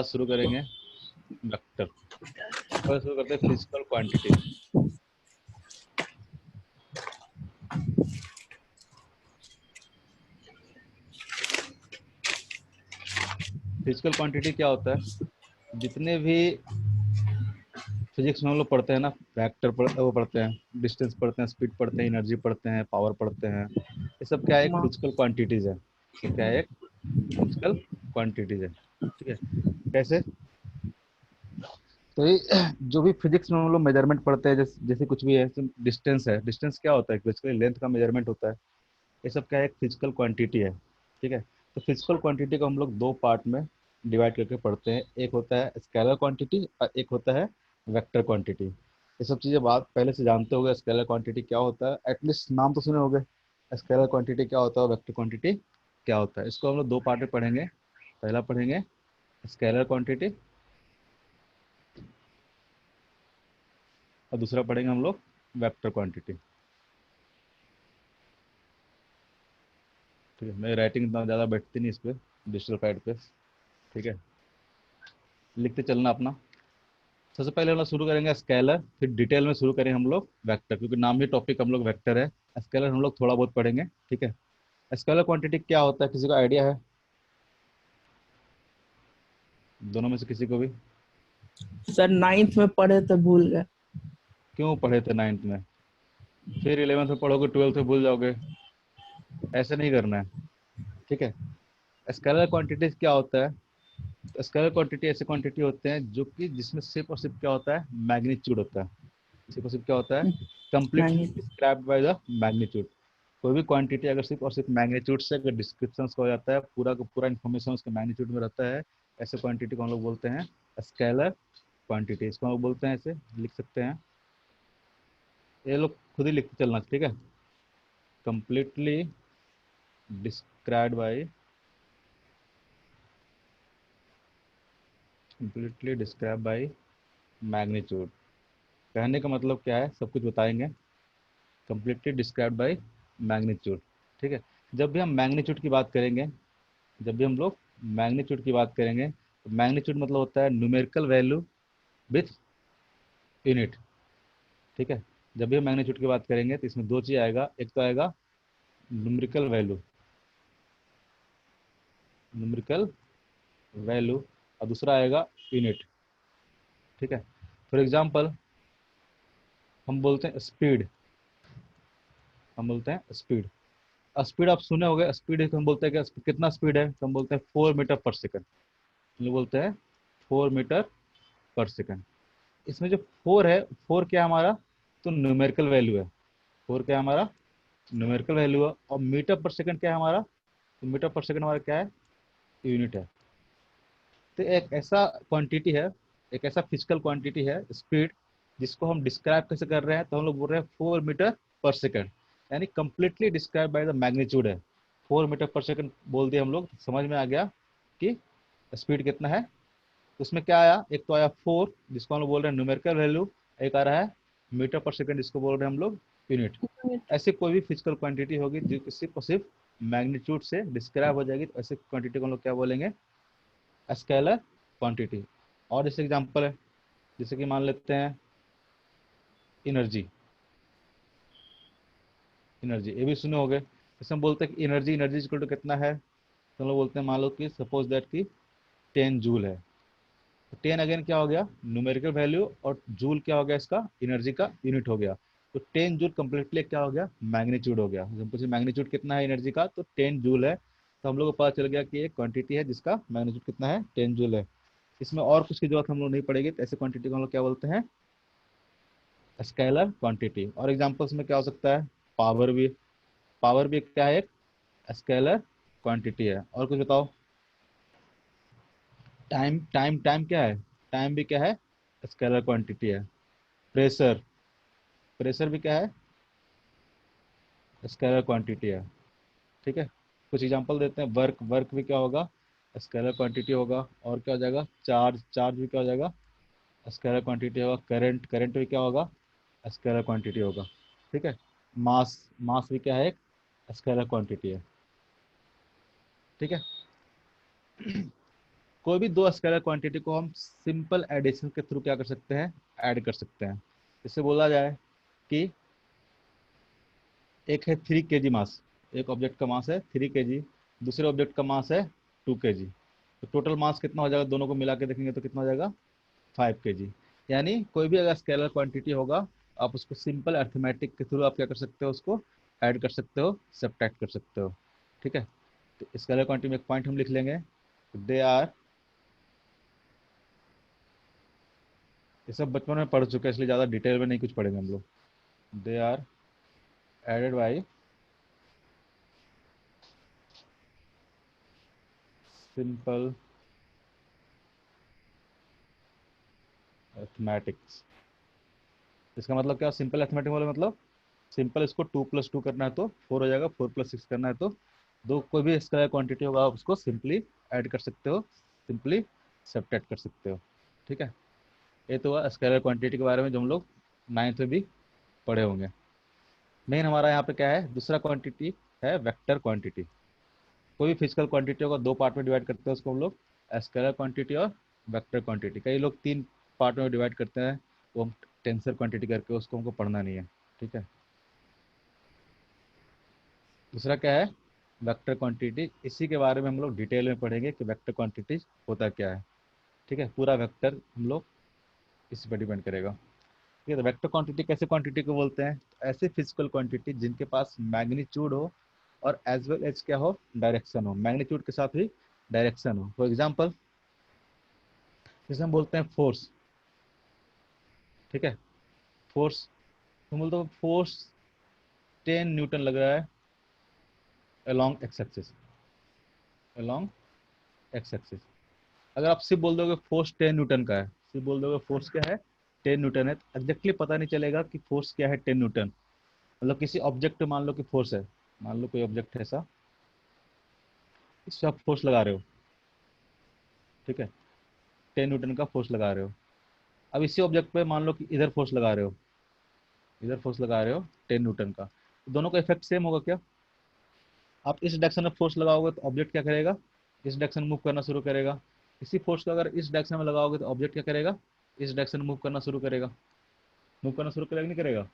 शुरू करेंगे वेक्टर। पहले शुरू करते हैं फिजिकल क्वांटिटी। फिजिकल क्वांटिटी क्या होता है? जितने भी फिजिक्स में हम लोग पढ़ते हैं ना, वेक्टर वो पढ़ते हैं, डिस्टेंस पढ़ते हैं, स्पीड पढ़ते हैं, एनर्जी पढ़ते हैं, पावर पढ़ते हैं, ये सब क्या है? एक फिजिकल क्वांटिटीज है। तो क्या है? एक फिजिकल क्वांटिटीज है। ठीक है, कैसे? तो ये जो भी फिजिक्स में हम लोग मेजरमेंट पढ़ते हैं, जैसे जैसे कुछ भी है, डिस्टेंस है, डिस्टेंस क्या होता है? बेसिकली लेंथ का मेजरमेंट होता है। ये सब क्या है? एक फिजिकल क्वांटिटी है। ठीक है, तो फिजिकल क्वांटिटी को हम लोग दो पार्ट में डिवाइड करके पढ़ते हैं। एक होता है स्केलर क्वांटिटी और एक होता है वेक्टर क्वांटिटी। ये सब चीज़ें बात पहले से जानते होंगे। स्केलर क्वांटिटी क्या होता है, एटलीस्ट नाम तो सुने होंगे। स्केलर क्वांटिटी क्या होता है, वेक्टर क्वांटिटी क्या होता है, इसको हम लोग दो पार्ट में पढ़ेंगे। पहला पढ़ेंगे स्केलर क्वांटिटी और दूसरा पढ़ेंगे हम लोग वेक्टर क्वांटिटी। ठीक है, मेरी राइटिंग इतना ज़्यादा बैठती नहीं इस पर, डिजिटल पैड पे। ठीक है, लिखते चलना अपना। सबसे पहले हम लोग शुरू करेंगे स्केलर, फिर डिटेल में शुरू करेंगे हम लोग वेक्टर, क्योंकि नाम ही टॉपिक हम लोग वेक्टर है। स्केलर हम लोग थोड़ा बहुत पढ़ेंगे। ठीक है, स्केलर क्वांटिटी क्या होता है, किसी का आइडिया है? दोनों में से किसी को भी? सर 9th में पढ़े थे, भूल गए। क्यों पढ़े थे 9th में? फिर 11th में पढ़ोगे, 12th में भूल जाओगे। ऐसे नहीं करना है। ठीक है, स्केलर क्वांटिटी क्या होता है? स्केलर क्वांटिटी ऐसे क्वांटिटी होते हैं जो कि जिसमें सिर्फ और सिर्फ क्या होता है? मैग्नीट्यूड होता है। सिर्फ और सिर्फ क्या होता है? Completely magnitude. Described by the magnitude. कोई भी क्वांटिटी अगर सिर्फ और सिर्फ मैग्नीट्यूड से अगर डिस्क्रिप्शन हो जाता है, पूरा का पूरा इन्फॉर्मेशन उसके मैग्नीट्यूड में रहता है, ऐसे क्वांटिटी को हम लोग बोलते हैं स्केलर क्वांटिटी। इसको हम लोग बोलते हैं, ऐसे लिख सकते हैं, ये लोग खुद ही लिखते चलना। ठीक है, कंप्लीटली डिस्क्राइब्ड बाय मैग्नीट्यूड। कहने का मतलब क्या है, सब कुछ बताएंगे। Completely described by magnitude. ठीक है, जब भी हम मैग्नीट्यूड की बात करेंगे, जब भी हम लोग मैग्नीट्यूड की बात करेंगे, तो मैग्नीट्यूड मतलब होता है न्यूमेरिकल वैल्यू विथ यूनिट। ठीक है, जब भी हम मैग्नीट्यूड की बात करेंगे तो इसमें दो चीज आएगा, एक तो आएगा न्यूमेरिकल वैल्यू, न्यूमेरिकल वैल्यू, और दूसरा आएगा यूनिट। ठीक है, फॉर एग्जांपल हम बोलते हैं स्पीड, हम बोलते हैं स्पीड। स्पीड आप सुने होंगे, स्पीड हम बोलते हैं कि कितना स्पीड है, तो हम बोलते हैं 4 मीटर पर सेकंड। हम लोग बोलते हैं 4 मीटर पर सेकंड। इसमें जो 4 है, 4 क्या है हमारा? तो न्यूमेरिकल वैल्यू है। 4 क्या है हमारा? न्यूमेरिकल वैल्यू है। और मीटर पर सेकंड क्या है हमारा? तो मीटर पर सेकंड हमारा क्या है? यूनिट है। तो एक ऐसा क्वांटिटी है, एक ऐसा फिजिकल क्वांटिटी है स्पीड, जिसको हम डिस्क्राइब कैसे कर रहे हैं? तो हम लोग बोल रहे हैं 4 मीटर पर सेकंड, यानी completely describe by the magnitude है। 4 मीटर पर सेकंड बोल दिया हम लोग, समझ में आ गया कि स्पीड कितना है। तो उसमें क्या आया, एक तो आया 4 जिसको हम लोग बोल रहे हैं न्यूमेरिकल वैल्यू, एक आ रहा है मीटर पर सेकंड जिसको बोल रहे हैं हम लोग यूनिट। ऐसी कोई भी फिजिकल क्वांटिटी होगी जो कि सिर्फ और सिर्फ मैग्नीट्यूड से डिस्क्राइब हो जाएगी, तो ऐसे क्वांटिटी को हम लोग क्या बोलेंगे? Scalar quantity. और जैसे एग्जांपल है, जैसे कि मान लेते हैं एनर्जी। एनर्जी ये भी सुने होंगे, जैसे हम बोलते हैं कि एनर्जी, एनर्जी इक्वल टू कितना है, तो हम लोग बोलते हैं, मान लो कि सपोज दैट कि 10 जूल है। तो 10 अगेन क्या हो गया? न्यूमेरिकल वैल्यू, और जूल क्या हो गया? इसका एनर्जी का यूनिट हो गया। तो 10 जूल कंप्लीटली क्या हो गया? मैग्नीट्यूड हो गया। जब हम पूछे मैग्नीट्यूड कितना है एनर्जी का, तो 10 जूल है। तो हम लोग को पता चल गया कि एक क्वांटिटी है जिसका मैग्नीट्यूड कितना है? 10 जूल है। इसमें और कुछ की जरूरत हम लोग नहीं पड़ेगी, तो ऐसे क्वांटिटी को हम लोग क्या बोलते हैं? Scalar quantity. और एग्जांपल्स में क्या हो सकता है? पावर भी, पावर भी क्या है? एक स्केलर क्वांटिटी है। और कुछ बताओ? टाइम, टाइम, टाइम क्या है? टाइम भी क्या है? स्केलर क्वांटिटी है। प्रेशर, प्रेशर भी क्या है? स्केलर क्वांटिटी है। ठीक है, कुछ एग्जांपल देते हैं। वर्क, वर्क भी क्या होगा? स्केलर क्वांटिटी होगा। और क्या हो जाएगा? चार्ज, चार्ज भी क्या हो जाएगा? स्केलर क्वांटिटी होगा। करंट, करंट भी क्या होगा? स्केलर क्वांटिटी होगा। ठीक है, मास, मास भी क्या है? एक स्केलर क्वांटिटी है। ठीक है, कोई भी दो स्केलर क्वांटिटी को हम सिंपल एडिशन के थ्रू क्या कर सकते हैं, ऐड कर सकते हैं। इससे बोला जाए कि एक है 3 kg मास, एक ऑब्जेक्ट का मास है 3 kg, दूसरे ऑब्जेक्ट का मास है 2 kg। तो टोटल मास कितना हो जाएगा, दोनों को मिला के देखेंगे तो कितना हो जाएगा 5 kg। यानी कोई भी अगर स्केलर क्वांटिटी होगा, आप उसको सिंपल अर्थमेटिक के थ्रू आप क्या कर सकते हो, उसको ऐड कर सकते हो, सब्ट्रैक्ट कर सकते हो। ठीक है, तो स्केलर क्वांटिटी में एक पॉइंट हम लिख लेंगे, दे आर, ये सब बचपन में पढ़ चुके हैं इसलिए ज़्यादा डिटेल में नहीं कुछ पढ़ेंगे हम लोग। They are added by simple arithmetics. इसका मतलब क्या, सिंपल अर्थमेटिक वाला मतलब सिंपल, इसको 2 + 2 करना है तो 4 हो जाएगा, 4 + 6 करना है तो दो, कोई भी स्केलर क्वांटिटी होगा आप उसको सिंपली ऐड कर सकते हो, सिंपली सब्ट्रैक्ट कर सकते हो। ठीक है, ये तो हुआ स्केलर क्वांटिटी के बारे में जो हम लोग 9th में भी पढ़े होंगे। मेन हमारा यहाँ पे क्या है, दूसरा क्वांटिटी है वेक्टर क्वांटिटी। कोई भी फिजिकल क्वांटिटी होगा दो पार्ट में डिवाइड करते हैं उसको हम लोग, स्केलर क्वांटिटी और वेक्टर क्वांटिटी। कई लोग 3 पार्ट में डिवाइड करते हैं, वो हम टेंसर क्वांटिटी करके उसको हमको पढ़ना नहीं है। ठीक है, दूसरा क्या है वेक्टर क्वांटिटी, इसी के बारे में हम लोग डिटेल में पढ़ेंगे कि वेक्टर क्वांटिटी होता क्या है। ठीक है, पूरा वेक्टर हम लोग इसी पर डिपेंड करेगा। ठीक है, तो वेक्टर क्वांटिटी कैसे क्वांटिटी को बोलते हैं, तो ऐसे फिजिकल क्वांटिटी जिनके पास मैग्नीट्यूड हो और एज वेल एज क्या हो, डायरेक्शन हो, मैग्नीट्यूड के साथ ही डायरेक्शन हो। फॉर एग्जाम्पल जैसे हम बोलते हैं फोर्स। ठीक है, फोर्स, हम बोलते हैं फोर्स 10 N लग रहा है along x axis, along x axis. अगर आप सिर्फ बोल दोगे फोर्स 10 N का है, सिर्फ बोल दोगे फोर्स क्या है 10 N है, तो एग्जैक्टली पता नहीं चलेगा कि फोर्स क्या है 10 N। मतलब किसी ऑब्जेक्ट पे मान लो कि फोर्स है, मान लो कोई ऑब्जेक्ट है ऐसा, इस पे आप फोर्स लगा रहे हो। ठीक है, 10 N का फोर्स लगा रहे हो। अब इसी ऑब्जेक्ट पे मान लो कि इधर फोर्स लगा रहे हो, इधर फोर्स लगा रहे हो 10 N का, तो दोनों का इफेक्ट सेम होगा क्या? आप इस डायरेक्शन में फोर्स लगाओगे तो ऑब्जेक्ट क्या करेगा, इस डायरेक्शन मूव करना शुरू करेगा। इसी फोर्स को अगर इस डायरेक्शन में लगाओगे तो ऑब्जेक्ट क्या करेगा, इस डायरेक्शन मूव करना शुरू करेगा, मूव करना शुरू करेगा नहीं करेगा।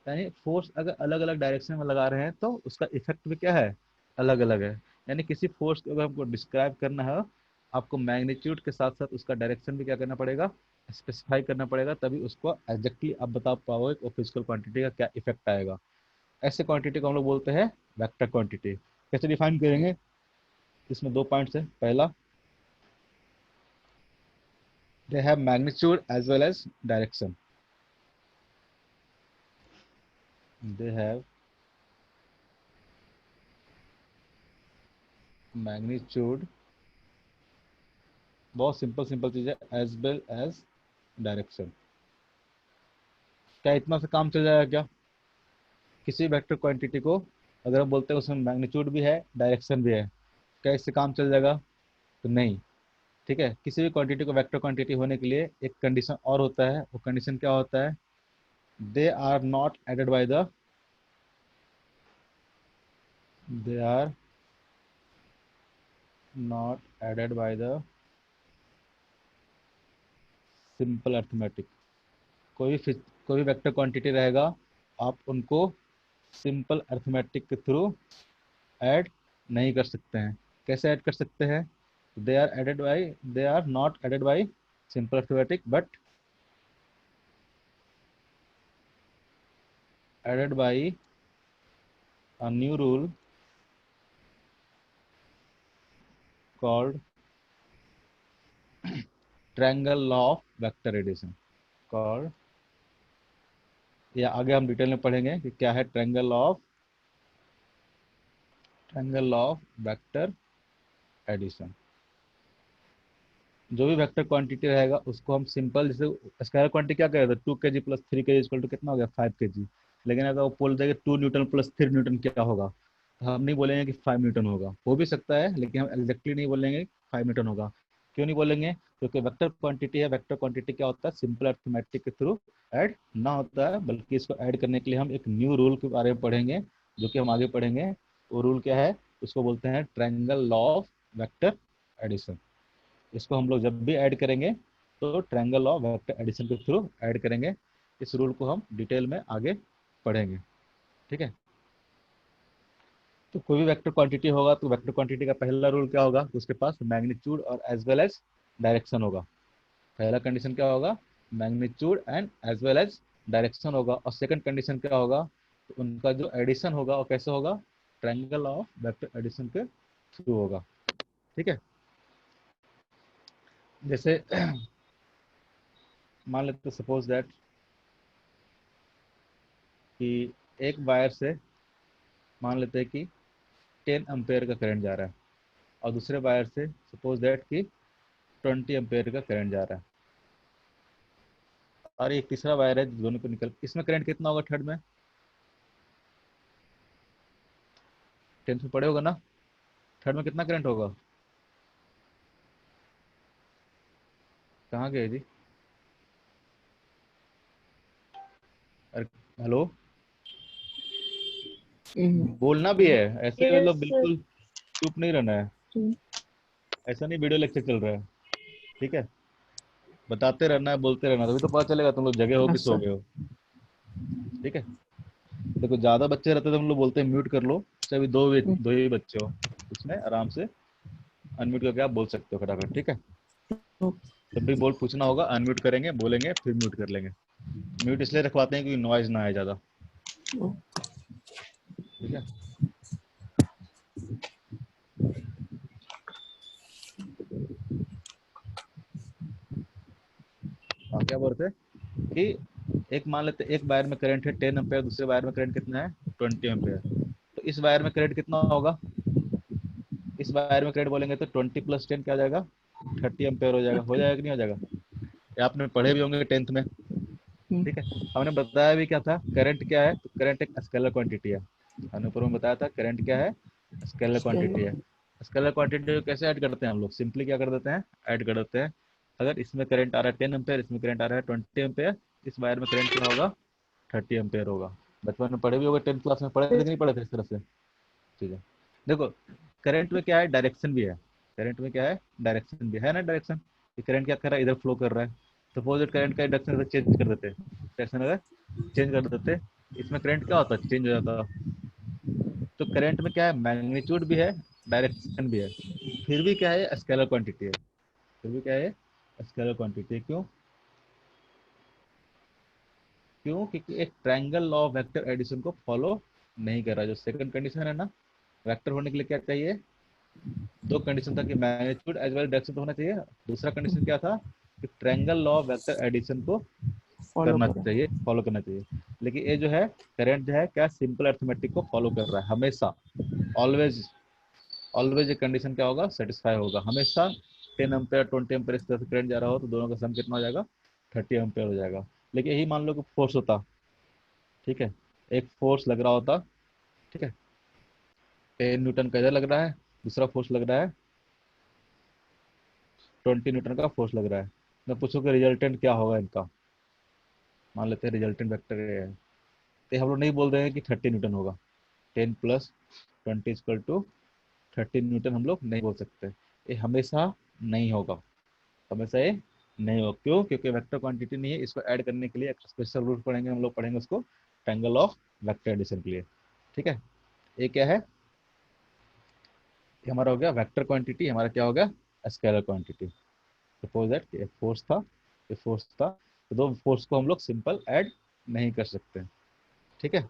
यानी फोर्स अगर अलग अलग डायरेक्शन में लगा रहे हैं तो उसका इफेक्ट भी क्या है, अलग अलग है। यानी किसी फोर्स को अगर हमको डिस्क्राइब करना है, आपको मैग्नीट्यूड के साथ साथ उसका डायरेक्शन भी क्या करना पड़ेगा, स्पेसिफाई करना पड़ेगा, तभी उसको एग्जैक्टली आप बता पाओगे कि फिजिकल क्वांटिटी का क्या इफेक्ट आएगा। ऐसे क्वांटिटी को हम लोग बोलते हैं वेक्टर क्वांटिटी। कैसे डिफाइन करेंगे, इसमें 2 पॉइंट्स है। पहला, they have magnitude as well as direction, they have magnitude, बहुत सिंपल सिंपल चीज है, एज वेल एज डायरेक्शन। क्या इतना से काम चल जाएगा क्या? किसी वेक्टर क्वांटिटी को अगर हम बोलते हैं उसमें मैग्नीट्यूड भी है डायरेक्शन भी है, क्या इससे काम चल जाएगा? तो नहीं। ठीक है, किसी भी क्वांटिटी को वेक्टर क्वांटिटी होने के लिए एक कंडीशन और होता है, वो कंडीशन क्या होता है, they are not added by the, they are not added by the simple arithmetic. कोई भी वेक्टर क्वांटिटी रहेगा, आप उनको सिंपल अर्थमेटिक के थ्रू ऐड नहीं कर सकते हैं। कैसे ऐड कर सकते हैं, they are added by, they are not added by simple arithmetic but added by a new rule called triangle law of vector addition, called, या आगे हम डिटेल में पढ़ेंगे कि क्या है triangle law of vector addition. जो भी वेक्टर क्वांटिटी रहेगा उसको हम सिंपल, जैसे स्केलर क्वांटिटी क्या कहेगा, 2 kg + 3 kg इक्वल टू कितना हो गया 5 kg। लेकिन अगर वो बोल देगा 2 N + 3 N क्या होगा, तो हम नहीं बोलेंगे कि 5 N होगा, हो भी सकता है लेकिन हम एग्जैक्टली नहीं बोलेंगे 5 N होगा। क्यों नहीं बोलेंगे, क्योंकि वेक्टर क्वांटिटी है, वेक्टर क्वांटिटी क्या होता है, सिंपल अर्थमेटिक के थ्रू ऐड ना होता है, बल्कि इसको ऐड करने के लिए हम एक न्यू रूल के बारे में पढ़ेंगे, जो कि हम आगे पढ़ेंगे। वो रूल क्या है, उसको बोलते हैं triangle law of vector addition. इसको हम लोग जब भी ऐड करेंगे तो ट्रायंगल ऑफ वेक्टर एडिशन के थ्रू ऐड करेंगे। इस रूल को हम डिटेल में आगे पढ़ेंगे, ठीक है। तो कोई भी वेक्टर क्वांटिटी होगा तो वेक्टर क्वांटिटी का पहला रूल क्या होगा, उसके पास मैग्नीट्यूड और एज वेल एज डायरेक्शन होगा। पहला कंडीशन क्या होगा, magnitude and as well as direction होगा। और सेकंड कंडीशन क्या होगा, तो उनका जो एडिशन होगा वो कैसे होगा, ट्रायंगल ऑफ वेक्टर एडिशन के थ्रू होगा, ठीक है। जैसे मान लेते सपोज दैट कि एक वायर से मान लेते हैं कि 10 एम्पेयर का करंट जा रहा है और दूसरे वायर से सपोज दैट कि 20 एम्पेयर का करंट जा रहा है और एक तीसरा वायर है दोनों को निकल, इसमें करंट कितना होगा थर्ड में, 10th में पड़े होगा ना, थर्ड में कितना करंट होगा, कहाँ गए जी, अरे हेलो, बोलना भी है ऐसे, मतलब यस बिल्कुल चुप नहीं रहना है, सर। ऐसा नहीं वीडियो लेक्चर चल रहा है, ठीक है। बताते रहना है, बोलते रहना, तभी तो पता चलेगा तुम लोग जगह हो कि हाँ सो सर। गए हो, ठीक है। देखो ज्यादा बच्चे रहते तो हम लोग बोलते हैं म्यूट कर लो, चाहे भी दो ही बच्चे हो, उसमें आराम से अनम्यूट करके आप बोल सकते हो फटाफट, ठीक है। जब भी बोल पूछना होगा अनम्यूट करेंगे, बोलेंगे फिर म्यूट कर लेंगे। म्यूट इसलिए रखवाते हैं क्योंकि नॉइज ना आए ज्यादा, ठीक है। हाँ क्या बोलते हैं कि एक मान लेते एक वायर में करंट है 10 एम्पेयर, दूसरे वायर में करंट कितना है 20 एम्पेयर। तो इस वायर में करंट कितना होगा, इस वायर में करंट बोलेंगे तो 20 + 10 क्या हो जाएगा, 30 एम्पेयर हो जाएगा कि नहीं हो जाएगा। ये आपने पढ़े भी होंगे 10th में, ठीक है। हमने बताया भी क्या था, करंट क्या है, तो करंट एक स्केलर क्वांटिटी है। हमने ऊपर में बताया था करंट क्या है, स्केलर क्वांटिटी है। स्केलर क्वांटिटी को कैसे ऐड करते हैं हम लोग, सिंपली क्या कर देते हैं, ऐड कर देते हैं। अगर इसमें करंट आ रहा है 10 एम्पेयर, इसमें करंट आ रहा है 20 एम्पेयर, इस वायर में करंट क्या होगा, 30 एम्पेयर होगा। बचपन में पढ़े भी होगा, 10th क्लास में पढ़े थे कि नहीं पढ़े थे इस तरह से, ठीक है। देखो करंट में क्या है, डायरेक्शन भी है, करंट में क्या है, डायरेक्शन भी है ना, डायरेक्शन। करंट क्या कर रहा है, इधर फ्लो कर रहा है। सपोज करंट का डायरेक्शन अगर चेंज कर देते, डायरेक्शन अगर चेंज कर देते, इसमें करंट क्या होता है, चेंज हो जाता। तो करंट में क्या है, मैग्नीट्यूड भी है, डायरेक्शन भी है, फिर भी क्या है, स्केलर क्वांटिटी है, फिर भी क्या है, स्केलर क्वांटिटी। क्यों, क्यों, क्योंकि एक triangle law of vector addition को फॉलो नहीं कर रहा। जो सेकंड कंडीशन है ना, वेक्टर होने के लिए क्या चाहिए, दो कंडीशन था कि मैग्नीट्यूड एज वेल डायरेक्शन तो होना चाहिए। दूसरा कंडीशन क्या था कि triangle law of vector addition को फॉलो करना करें। चाहिए, फॉलो करना चाहिए। लेकिन ये जो है करंट जो है क्या, सिंपल अर्थमेटिक को फॉलो कर रहा है हमेशा, ऑलवेज। ऑलवेज ये कंडीशन क्या होगा, सेटिस्फाई होगा हमेशा। 10 एम्पेयर 20 एम्पेयर इस तरह से करंट जा रहा हो तो दोनों का सम कितना हो जाएगा, 30 एम्पेयर हो जाएगा। लेकिन यही मान लो कि फोर्स होता, ठीक है, एक फोर्स लग रहा होता, ठीक है, 10 न्यूटन का इधर लग रहा है, दूसरा फोर्स लग रहा है 20 न्यूटन का फोर्स लग रहा है। मैं पूछूं कि रिजल्टेंट क्या होगा इनका, मान लेते हैं रिजल्टेंट वेक्टर ये है, तो हम लोग नहीं बोल रहे हैं कि 30 न्यूटन होगा, 10 + 20 = 30 न्यूटन हम लोग नहीं बोल सकते। ये हमेशा नहीं होगा, हमेशा ये नहीं होगा। क्यों, क्योंकि वेक्टर क्वांटिटी नहीं है। इसको ऐड करने के लिए एक स्पेशल रूल पढ़ेंगे हम लोग, पढ़ेंगे उसको ट्रायंगल ऑफ वेक्टर एडिशन के लिए, ठीक है। ये क्या है, ये हमारा हो गया वेक्टर क्वांटिटी, हमारा क्या हो गया, स्केलर क्वांटिटी। सपोज दैट एक फोर्स था, ये फोर्स था, तो दो फोर्स को हम लोग सिंपल ऐड नहीं कर सकते, ठीक है।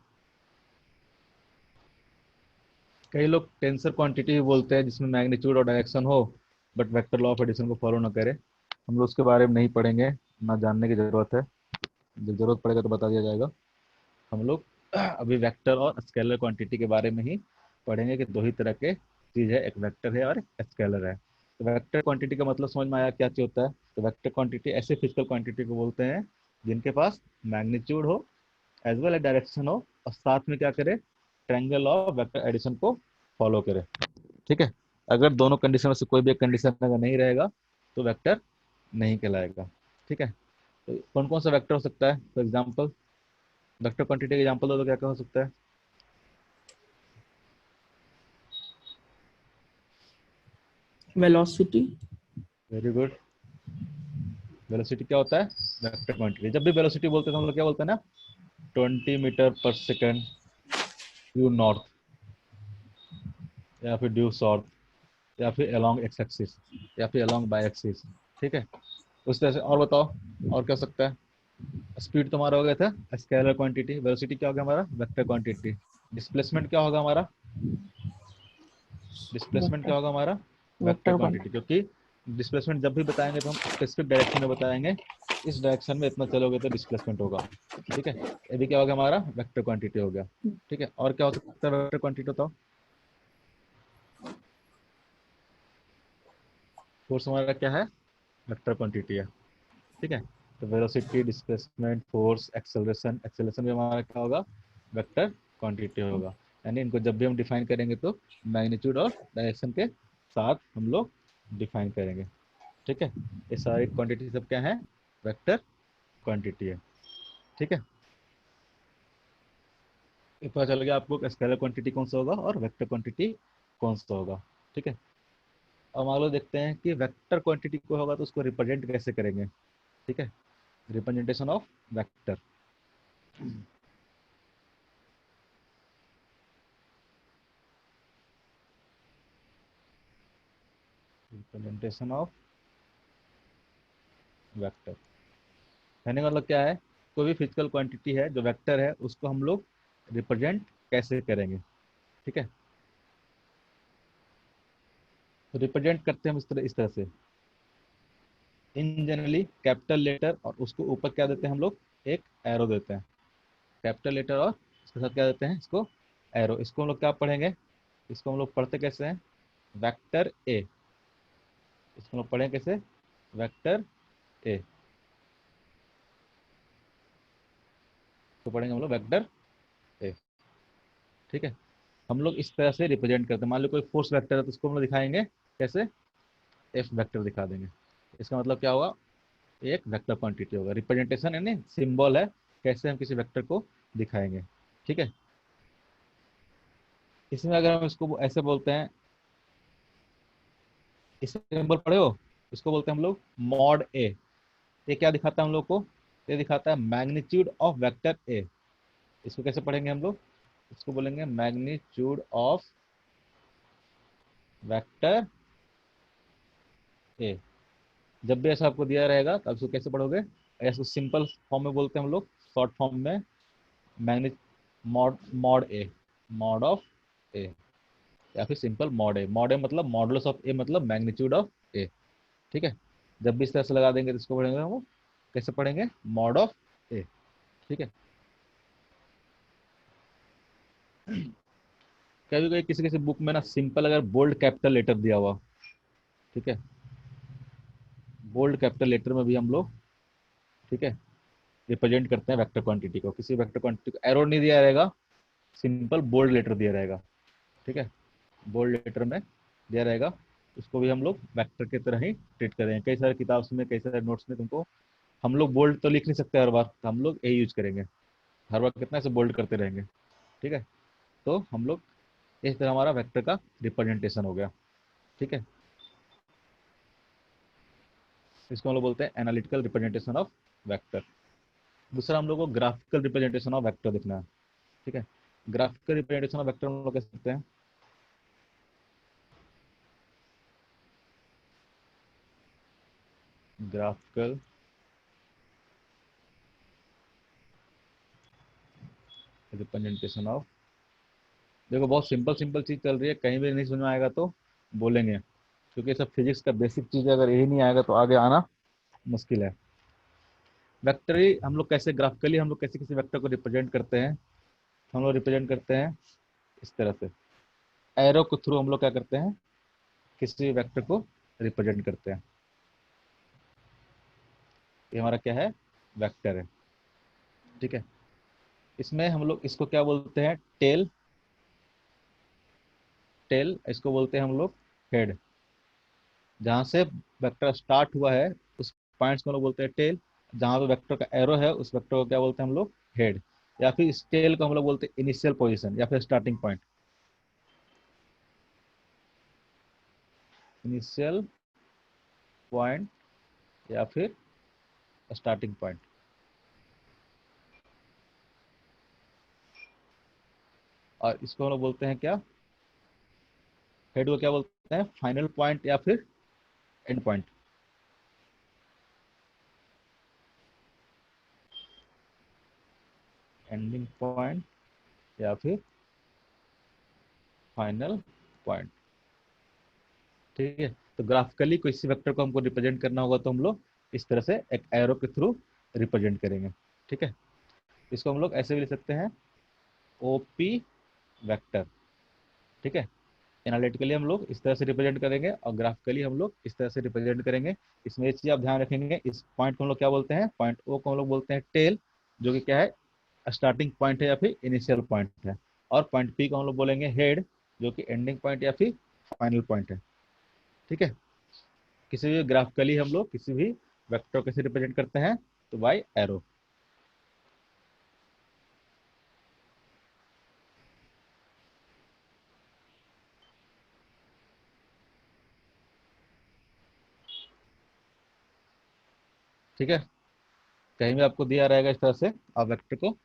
कई लोग टेंसर क्वांटिटी भी बोलते हैं जिसमें मैग्नीट्यूड और डायरेक्शन हो but vector law of addition को फॉलो ना करे। हम लोग उसके बारे में नहीं पढ़ेंगे, ना जानने की जरूरत है, जब जरूरत पड़ेगा तो बता दिया जाएगा। हम लोग अभी वेक्टर और स्केलर क्वांटिटी के बारे में ही पढ़ेंगे कि दो ही तरह के चीज है, एक वेक्टर है और एक स्केलर है। तो वेक्टर क्वांटिटी का मतलब समझ में आया क्या चीज होता है। तो वेक्टर क्वांटिटी ऐसे फिजिकल क्वांटिटी को बोलते हैं जिनके पास मैग्नीट्यूड हो एज वेल एज डायरेक्शन हो और साथ में क्या करे, ट्रायंगल ऑफ वेक्टर एडिशन को फॉलो करे, ठीक है। अगर दोनों कंडीशन में से कोई भी एक कंडीशन अगर नहीं रहेगा तो वेक्टर नहीं कहलाएगा, ठीक है। तो कौन कौन सा वेक्टर हो सकता है, फॉर एग्जाम्पल वेक्टर क्वांटिटी का एग्जाम्पल दो तो क्या क्या हो सकता है। वेलोसिटी। Very good. वेलोसिटी क्या होता है? Vector quantity. जब भी वेलोसिटी बोलते हैं तो हम लोग क्या बोलते हैं ना, 20 मीटर पर सेकेंड ड्यू नॉर्थ, या फिर ड्यू साउथ, या फिर अलोंग एक्स एक्सिस, या फिर अलोंग बाय एक्सिस। ठीक है, उस तरह से। और बताओ और क्या हो सकता है? स्पीड तुम्हारा हो गया था स्केलर क्वांटिटी। वेलोसिटी क्या होगा हमारा? Vector quantity. डिस्प्लेसमेंट क्या होगा हमारा? डिस्प्लेसमेंट क्या वेक्टर होगा हमारा? Vector vector quantity. क्योंकि डिस्प्लेसमेंट जब भी बताएंगे तो हम स्पेसिफिक डायरेक्शन में बताएंगे, इस डायरेक्शन में इतना चलोगे तो डिस्प्लेसमेंट होगा। ठीक है, ये भी क्या होगा हमारा? वेक्टर क्वांटिटी हो गया। ठीक है, और क्या हो सकता है वेक्टर क्वांटिटी? बताओ। फोर्स हमारा क्या है? वेक्टर क्वांटिटी है। ठीक है, तो velocity, displacement, force, acceleration, acceleration भी हमारा क्या होगा? वेक्टर क्वांटिटी होगा। यानी इनको जब भी हम डिफाइन करेंगे तो मैग्नीट्यूड और डायरेक्शन के साथ हम लोग डिफाइन करेंगे। ठीक है, ये सारी क्वांटिटी सब क्या है? वेक्टर क्वांटिटी है। ठीक है, ये पता चल गया आपको स्केलर क्वांटिटी कौन सा होगा और वेक्टर क्वांटिटी कौन सा होगा। ठीक है, अब मान लो देखते हैं कि वेक्टर क्वांटिटी को होगा तो उसको रिप्रेजेंट कैसे करेंगे। ठीक है, representation of vector. Representation of vector कहने का मतलब क्या है? कोई भी फिजिकल क्वांटिटी है जो वेक्टर है, उसको हम लोग रिप्रेजेंट कैसे करेंगे। ठीक है, तो रिप्रेजेंट करते हैं हम इस तरह से। इन जनरली कैपिटल लेटर और उसको ऊपर क्या देते हैं हम लोग? एक एरो देते हैं। कैपिटल लेटर और उसके साथ क्या देते हैं? इसको एरो। इसको हम लोग क्या पढ़ेंगे? इसको हम लोग पढ़ते कैसे हैं? वेक्टर ए। इसको हम लोग पढ़ें कैसे? Vector A. तो पढ़ेंगे हम लोग वेक्टर ए। ठीक है, हम लोग इस तरह से रिप्रेजेंट करते हैं। मान लो कोई फोर्स वेक्टर है तो उसको हम लोग दिखाएंगे कैसे? एफ वेक्टर दिखा देंगे। इसका मतलब क्या होगा? एक वेक्टर क्वांटिटी होगा। रिप्रेजेंटेशन यानी सिंबल है, कैसे हम किसी वेक्टर को दिखाएंगे। ठीक है, इसमें अगर हम इसको ऐसे बोलते हैं, इस सिंबल पढ़े हो, इसको बोलते हैं हम लोग मॉड ए। ये क्या दिखाता है हम लोग को? ये दिखाता है मैग्नीट्यूड ऑफ वेक्टर ए। इसको कैसे पढ़ेंगे हम लोग? इसको बोलेंगे मैग्नीट्यूड ऑफ वेक्टर ए। जब भी ऐसा आपको दिया रहेगा तो आप इसको कैसे पढ़ोगे? ऐसे सिंपल फॉर्म में बोलते हैं हम लोग, शॉर्ट फॉर्म में magni mod mod a, mod of a, या फिर simple mod a. Mod a मतलब मॉडुलस ऑफ ए, मतलब मैग्नीट्यूड ऑफ ए। ठीक है, जब भी इस तरह से लगा देंगे तो इसको पढ़ेंगे हम कैसे पढ़ेंगे? मॉड ऑफ ए। ठीक है, कभी कभी किसी किसी बुक में ना सिंपल अगर बोल्ड कैपिटल लेटर दिया हुआ, ठीक है, बोल्ड कैपिटल लेटर में भी हम लोग, ठीक है, रिप्रेजेंट करते हैं वेक्टर क्वांटिटी को। किसी वेक्टर क्वांटिटी को एरो नहीं दिया रहेगा, सिंपल बोल्ड लेटर दिया रहेगा। ठीक है, बोल्ड लेटर में दिया रहेगा, उसको भी हम लोग वेक्टर की तरह ही ट्रीट करेंगे। कई सारे किताब में, कई सारे नोट्स में तुमको, हम लोग बोल्ड तो लिख नहीं सकते हर बार, तो हम लोग ए यूज करेंगे। हर बार कितना से बोल्ड करते रहेंगे। ठीक है, तो हम लोग इस तरह हमारा वेक्टर का रिप्रेजेंटेशन हो गया। ठीक है, इसको हम लोग बोलते हैं एनालिटिकल रिप्रेजेंटेशन ऑफ वेक्टर। दूसरा हम लोग को ग्राफिकल रिप्रेजेंटेशन ऑफ वेक्टर दिखना है। ठीक है, ग्राफिकल रिप्रेजेंटेशन ऑफ वेक्टर हम लोग कैसे सकते हैं? ग्राफिकल रिप्रेजेंटेशन ऑफ, देखो बहुत सिंपल सिंपल चीज चल रही है, कहीं भी नहीं समझ में आएगा तो बोलेंगे, क्योंकि ये सब फिजिक्स का बेसिक चीज है, अगर यही नहीं आएगा तो आगे आना मुश्किल है। वेक्टरी हम लोग कैसे, ग्राफिकली हम लोग कैसे किसी वेक्टर को रिप्रेजेंट करते हैं? हम लोग रिप्रेजेंट करते हैं इस तरह से, एरो के थ्रू हम लोग क्या करते हैं? किसी वेक्टर को रिप्रेजेंट करते हैं। ये हमारा क्या है? वेक्टर है। ठीक है, इसमें हम लोग इसको क्या बोलते हैं? टेल। टेल इसको बोलते हैं हम लोग हेड। जहां से वेक्टर स्टार्ट हुआ है उस पॉइंट्स को हम लोग बोलते हैं टेल। जहां पे वेक्टर का एरो है उस वेक्टर को क्या बोलते हैं हम लोग? हेड। या फिर इस टेल को हम लोग बोलते हैं इनिशियल पोजीशन या फिर स्टार्टिंग पॉइंट। इनिशियल पॉइंट या फिर स्टार्टिंग पॉइंट। और इसको हम लोग बोलते हैं क्या, हेड को क्या बोलते हैं, फाइनल पॉइंट या फिर एंड पॉइंट। एंडिंग पॉइंट या फिर फाइनल पॉइंट। ठीक है, तो ग्राफिकली किसी वेक्टर को हमको रिप्रेजेंट करना होगा तो हम लोग इस तरह से एक एरो के थ्रू रिप्रेजेंट करेंगे। ठीक है, इसको हम लोग ऐसे भी लिख सकते हैं, ओपी वेक्टर। ठीक है, एनालिटिकली हम लोग इस तरह से रिप्रेजेंट करेंगे और ग्राफिकली हम लोग इस तरह से रिप्रेजेंट करेंगे। इसमें एक चीज आप ध्यान रखेंगे, इस पॉइंट को हम लोग क्या बोलते हैं, पॉइंट ओ को हम लोग बोलते हैं टेल, जो कि क्या है, स्टार्टिंग पॉइंट है या फिर इनिशियल पॉइंट है। और पॉइंट पी को हम लोग बोलेंगे हेड, जो कि एंडिंग पॉइंट या फिर फाइनल पॉइंट है। ठीक है, किसी भी ग्राफिकली हम लोग किसी भी वेक्टर को कैसे रिप्रेजेंट करते हैं, तो बाय एरो। ठीक है, कहीं भी आपको दिया रहेगा इस तरह से आप वेक्टर को,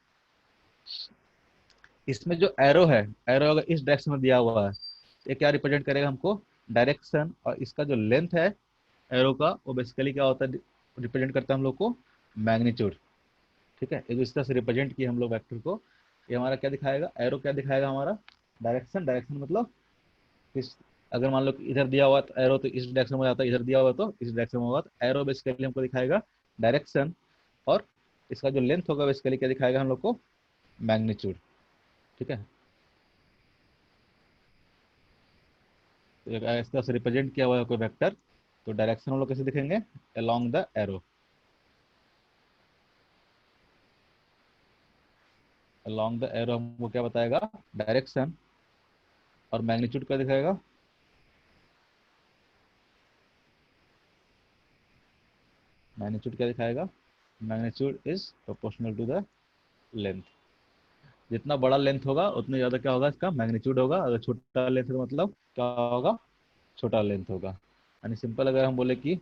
इसमें जो एरो है, एरो अगर इस डायरेक्शन में दिया हुआ है, ये क्या रिप्रेजेंट करेगा हमको, डायरेक्शन। और इसका जो लेंथ है एरो का, वो बेसिकली क्या होता है, रिप्रेजेंट करता है हम लोग को मैग्नीट्यूड। ठीक है, ये जो इस तरह से रिप्रेजेंट किया हम लोग वेक्टर को, ये हमारा क्या दिखाएगा, एरो क्या दिखाएगा हमारा, डायरेक्शन। डायरेक्शन मतलब इस, अगर मान लो कि इधर दिया हुआ तो एरो तो इस डायरेक्शन में जाता है, इधर दिया हुआ तो इस डायरेक्शन में होगा, तो एरो बेसिकली हमको दिखाएगा डायरेक्शन। और इसका जो लेंथ होगा बेसिकली क्या दिखाएगा हम लोग को, मैग्नीट्यूड। ठीक है, तो अगर इस तरह से रिप्रेजेंट किया हुआ है कोई वेक्टर, तो डायरेक्शन हम लोग कैसे दिखेंगे, along the arrow. Along the arrow हमको क्या बताएगा, डायरेक्शन। और मैग्नीट्यूड क्या दिखाएगा, मैग्नीट्यूड क्या दिखाएगा, magnitude is proportional to the length. जितना बड़ा लेंथ होगा उतनी ज्यादा क्या होगा, इसका मैग्नीट्यूड होगा। अगर छोटा लेंथ का मतलब क्या होगा, छोटा लेंथ होगा। यानी सिंपल अगर हम बोले कि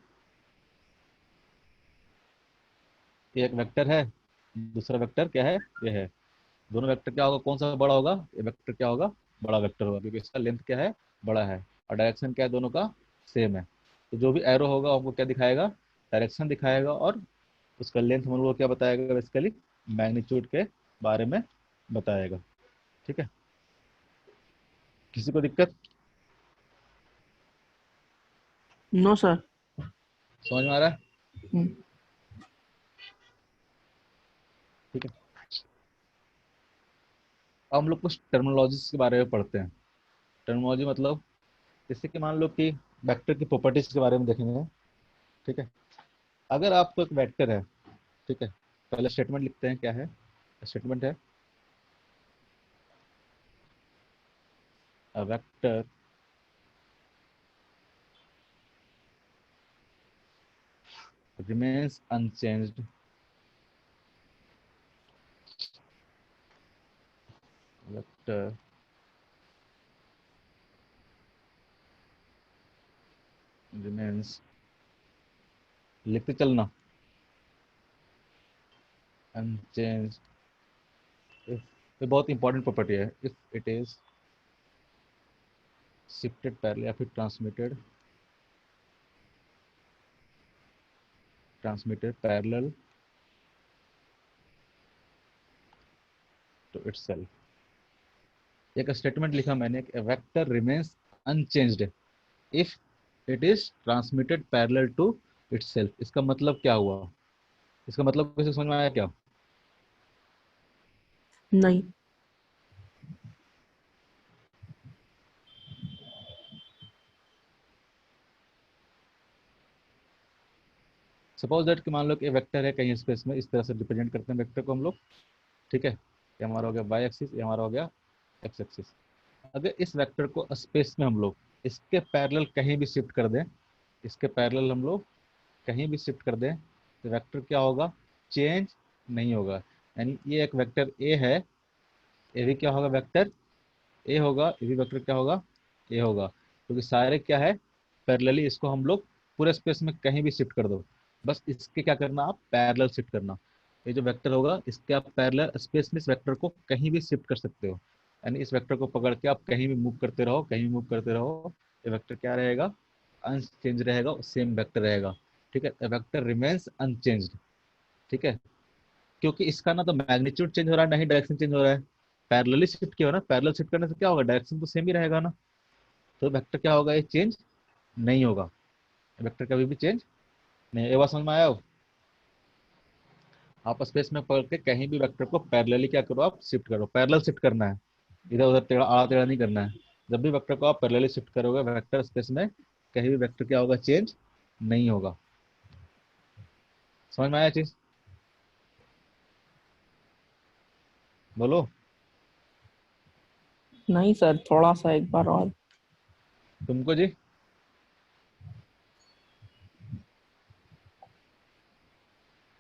ये एक वेक्टर है, दूसरा वेक्टर क्या है, ये है, दोनों वेक्टर क्या होगा, कौन सा बड़ा होगा, ये वेक्टर क्या होगा, बड़ा वेक्टर होगा, क्योंकि इसका लेंथ क्या है, बड़ा है। और डायरेक्शन क्या है, दोनों का सेम है। तो जो भी एरो होगा आपको क्या दिखाएगा, डायरेक्शन दिखाएगा। और उसका लेंथ हम लोग को क्या बताएगा, बेसिकली मैग्नीट्यूड के बारे में बताएगा। ठीक है, किसी को दिक्कत, नो सर। समझ में आ रहा है। हम्म, ठीक है, अब हम लोग कुछ टर्मिनोलॉजीज के बारे में पढ़ते हैं। टर्मिनोलॉजी मतलब, जैसे कि मान लो कि वेक्टर की प्रॉपर्टीज के बारे में देखेंगे। ठीक है, अगर आपको एक वेक्टर है, ठीक है, पहले स्टेटमेंट लिखते हैं, क्या है स्टेटमेंट है, a vector remains unchanged, vector remains, लिखते चलना, unchanged if, ये बहुत इंपॉर्टेंट प्रॉपर्टी है, if it is shifted parallel या फिर ट्रांसमिटेड पैरेलल टू इटसेल्फ। एक स्टेटमेंट लिखा मैंने, vector remains unchanged if it is transmitted parallel to itself. इसका मतलब क्या हुआ, इसका मतलब कैसे समझ में आया क्या, नहीं। सपोज दैट कि मान लो कि वेक्टर है कहीं स्पेस में, इस तरह से रिप्रेजेंट करते हैं वेक्टर को हम लोग। ठीक है, ये हमारा हो गया वाई एक्सिस, ये हमारा हो गया एक्स एक्सिस। अगर इस वेक्टर को स्पेस में हम लोग इसके पैरेलल कहीं भी शिफ्ट कर दें, इसके पैरेलल हम लोग कहीं भी शिफ्ट कर दें, तो वेक्टर क्या होगा, चेंज नहीं होगा। यानी ये एक वेक्टर ए है, ये भी क्या होगा, वेक्टर ए होगा, ये भी वेक्टर क्या होगा, ए होगा, क्योंकि सारे क्या है, पैरेलली इसको हम लोग पूरे स्पेस में कहीं भी शिफ्ट कर दो, बस इसके क्या करना, आप पैरेलल शिफ्ट करना। ये जो वेक्टर होगा इसके आप पैरेलल स्पेस में इस वेक्टर को कहीं भी शिफ्ट कर सकते हो, यानी इस वेक्टर को पकड़ के आप कहीं भी मूव करते रहो, कहीं भी मूव करते रहो, ये वेक्टर क्या रहेगा, अनचेंज रहेगा, सेम वेक्टर रहेगा। ठीक है, वेक्टर रिमेन्स अनचेंज्ड। ठीक है, क्योंकि इसका ना तो मैग्नीट्यूड चेंज हो रहा है, ना ही डायरेक्शन चेंज हो रहा है। पैरेलली शिफ्ट किया हो ना, पैरेलल शिफ्ट करने से क्या होगा, डायरेक्शन तो सेम ही रहेगा ना, तो वेक्टर क्या होगा, ये चेंज नहीं होगा, वेक्टर कभी भी चेंज नहीं। ये बात समझ में आया हो? आप स्पेस में पकड़ के कहीं भी वेक्टर को पैरेलली क्या करो, आप शिफ्ट करो, पैरेलल शिफ्ट करना है, इधर उधर टेढ़ा आड़ा टेढ़ा नहीं करना है। जब भी वेक्टर को आप पैरेलली शिफ्ट करोगे वेक्टर स्पेस में, कहीं भी वेक्टर क्या होगा, चेंज नहीं होगा। समझ में आया चीज? बोलो। नहीं सर, थोड़ा सा एक बार और। तुमको जी?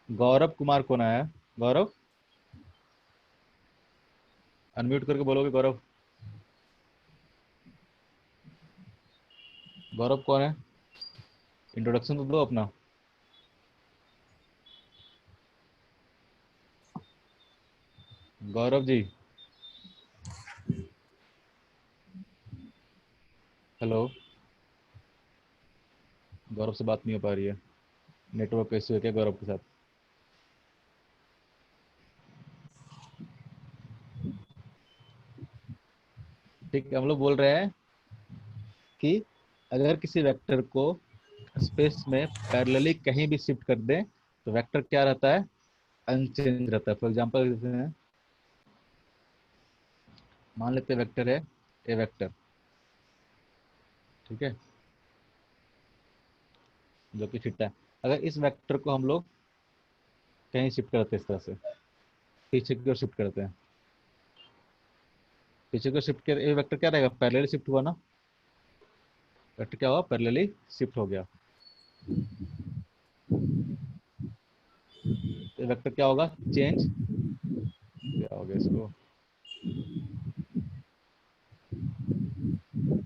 गौरव कुमार कौन आया? गौरव, अनम्यूट करके बोलोगे गौरव। गौरव कौन है? इंट्रोडक्शन तो दो अपना। गौरव जी, हेलो। गौरव से बात नहीं हो पा रही है, नेटवर्क कैसे है क्या गौरव के साथ? ठीक है, हम लोग बोल रहे हैं कि अगर किसी वेक्टर को स्पेस में पैरेलली कहीं भी शिफ्ट कर दें तो वेक्टर क्या रहता है, अनचेंज रहता है। फॉर एग्जांपल मान लेते हैं वेक्टर है ए वेक्टर, ठीक है, जो कि थीटा है। अगर इस वेक्टर को हम लोग कहीं शिफ्ट करते हैं इस तरह से, पीछे की ओर शिफ्ट करते हैं, पीछे की ओर शिफ्ट कर, ए वेक्टर क्या रहेगा, पैरेलली शिफ्ट हुआ ना, वेक्टर क्या हुआ, पैरेलली शिफ्ट हो गया। तो वेक्टर क्या होगा, चेंज, क्या हो गया इसको,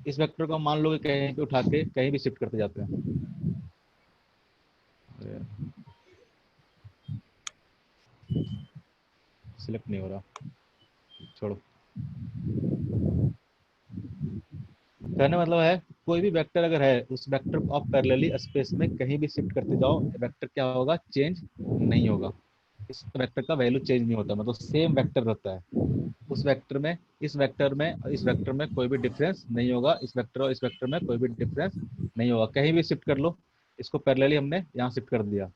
इस वेक्टर को मान लो कि कहीं पे उठा के कहीं भी शिफ्ट करते जाते हैं। सिलेक्ट नहीं हो रहा, छोड़ो। कहने मतलब है कोई भी वेक्टर अगर है, उस वेक्टर को आप पैरेलली स्पेस में कहीं भी शिफ्ट करते जाओ, वेक्टर क्या होगा, चेंज नहीं होगा। इस वेक्टर का वैल्यू चेंज नहीं होता, मतलब सेम वेक्टर रहता है। उस वेक्टर में, इस वेक्टर में और इस वेक्टर में कोई भी डिफरेंस नहीं होगा, इस वेक्टर और इस वेक्टर में कोई भी डिफरेंस नहीं होगा, कहीं भी शिफ्ट कर लो। इसको पैरेलली हमने यहाँ शिफ्ट कर दिया,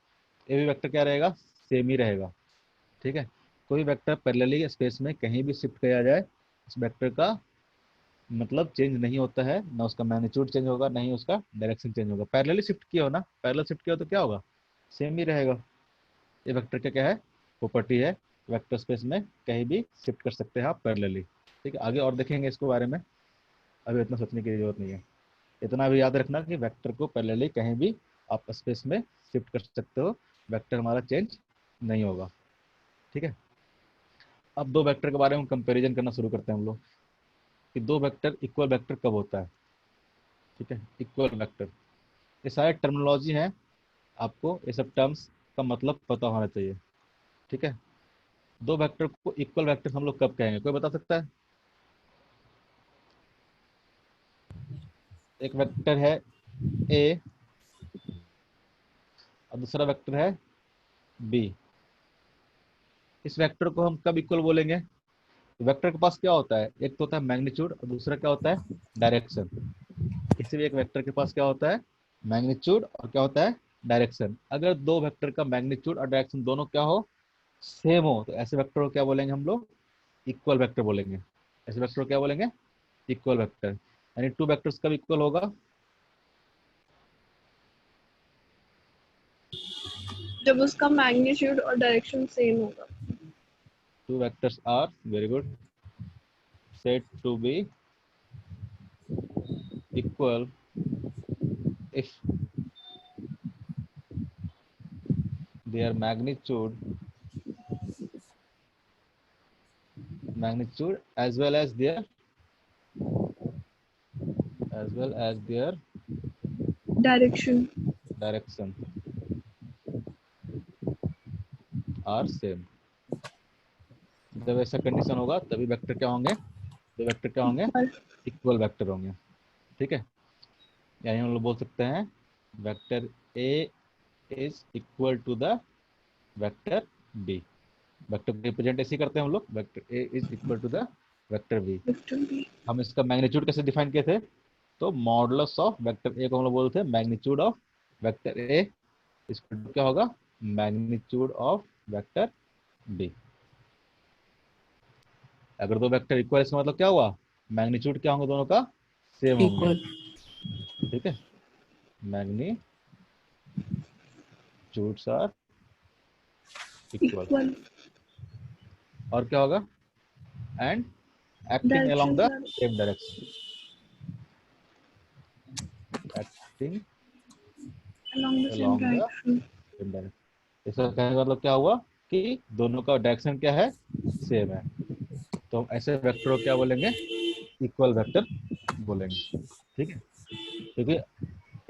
ये भी वेक्टर क्या रहेगा, सेम ही रहेगा। ठीक है, कोई वेक्टर पैरेलली स्पेस में कहीं भी शिफ्ट किया जाए, उस वेक्टर का मतलब चेंज नहीं होता है, ना उसका मैग्नीट्यूड चेंज होगा, ना ही उसका डायरेक्शन चेंज होगा। पैरेलली शिफ्ट किया हो ना, पैरेलल शिफ्ट किया हो तो क्या होगा, सेम ही रहेगा। ये वेक्टर का क्या है, प्रॉपर्टी है, वेक्टर स्पेस में कहीं भी शिफ्ट कर सकते हैं आप पैरेलली। ठीक है, आगे और देखेंगे इसके बारे में, अभी इतना सोचने की जरूरत नहीं है। इतना भी याद रखना कि वेक्टर को पैरेलली कहीं भी आप स्पेस में शिफ्ट कर सकते हो, वेक्टर हमारा चेंज नहीं होगा। ठीक है, अब दो वेक्टर के बारे में कंपैरिजन करना शुरू करते हैं हम लोग, कि दो वेक्टर इक्वल वेक्टर कब होता है। ठीक है, इक्वल वेक्टर, ये सारे टर्मिनोलॉजी है, आपको ये सब टर्म्स का मतलब पता होना चाहिए। ठीक है, दो वेक्टर को इक्वल वेक्टर हम लोग कब कहेंगे, कोई बता सकता है? एक वेक्टर है ए और दूसरा वेक्टर है बी, इस वेक्टर को हम कब इक्वल बोलेंगे? वेक्टर के पास क्या होता है, एक तो होता है मैग्नीट्यूड और दूसरा क्या होता है, डायरेक्शन। किसी भी एक वेक्टर के पास क्या होता है, मैग्नीट्यूड और क्या होता है, डायरेक्शन। अगर दो वेक्टर का मैग्नीट्यूड और डायरेक्शन दोनों क्या हो, सेम हो, तो ऐसे वेक्टर को क्या बोलेंगे हम लोग, इक्वल वेक्टर बोलेंगे। ऐसे वेक्टर को क्या बोलेंगे, इक्वल वेक्टर। यानी टू वेक्टर्स कब इक्वल होगा, जब उसका मैग्नीट्यूड और डायरेक्शन सेम होगा। Two vectors are, very good, said to be equal if their magnitude as well as their direction direction are same. जब ऐसा कंडीशन होगा तभी वेक्टर क्या होंगे, तो वेक्टर क्या होंगे, Equal. इक्वल वेक्टर होंगे। ठीक है, यानी हम लोग बोल सकते हैं vector A is equal to the vector B. Vector को रिप्रेजेंट ऐसे ही करते हैं हम लोग, vector A is equal to the vector B. Vector B. हम इसका मैग्नीट्यूड कैसे डिफाइन किए थे, तो मॉडुलस ऑफ वेक्टर ए को हम लोग बोलते हैं मैग्नीट्यूड ऑफ वेक्टर ए इसका क्या होगा, मैग्नीट्यूड ऑफ वेक्टर बी। अगर दो वेक्टर इक्वल इसका मतलब क्या हुआ, मैग्नीट्यूड क्या होंगे दोनों का, सेम होंगे। इक्वल। ठीक है, मैग्नीट्यूड्स आर इक्वल। Equal. और क्या होगा, and acting along the Directions are same direction, acting along the same along the direction. same direction। इसका कहने का मतलब क्या हुआ कि दोनों का डायरेक्शन क्या है, सेम है। तो हम ऐसे वेक्टर को क्या बोलेंगे, इक्वल वेक्टर बोलेंगे। ठीक है, क्योंकि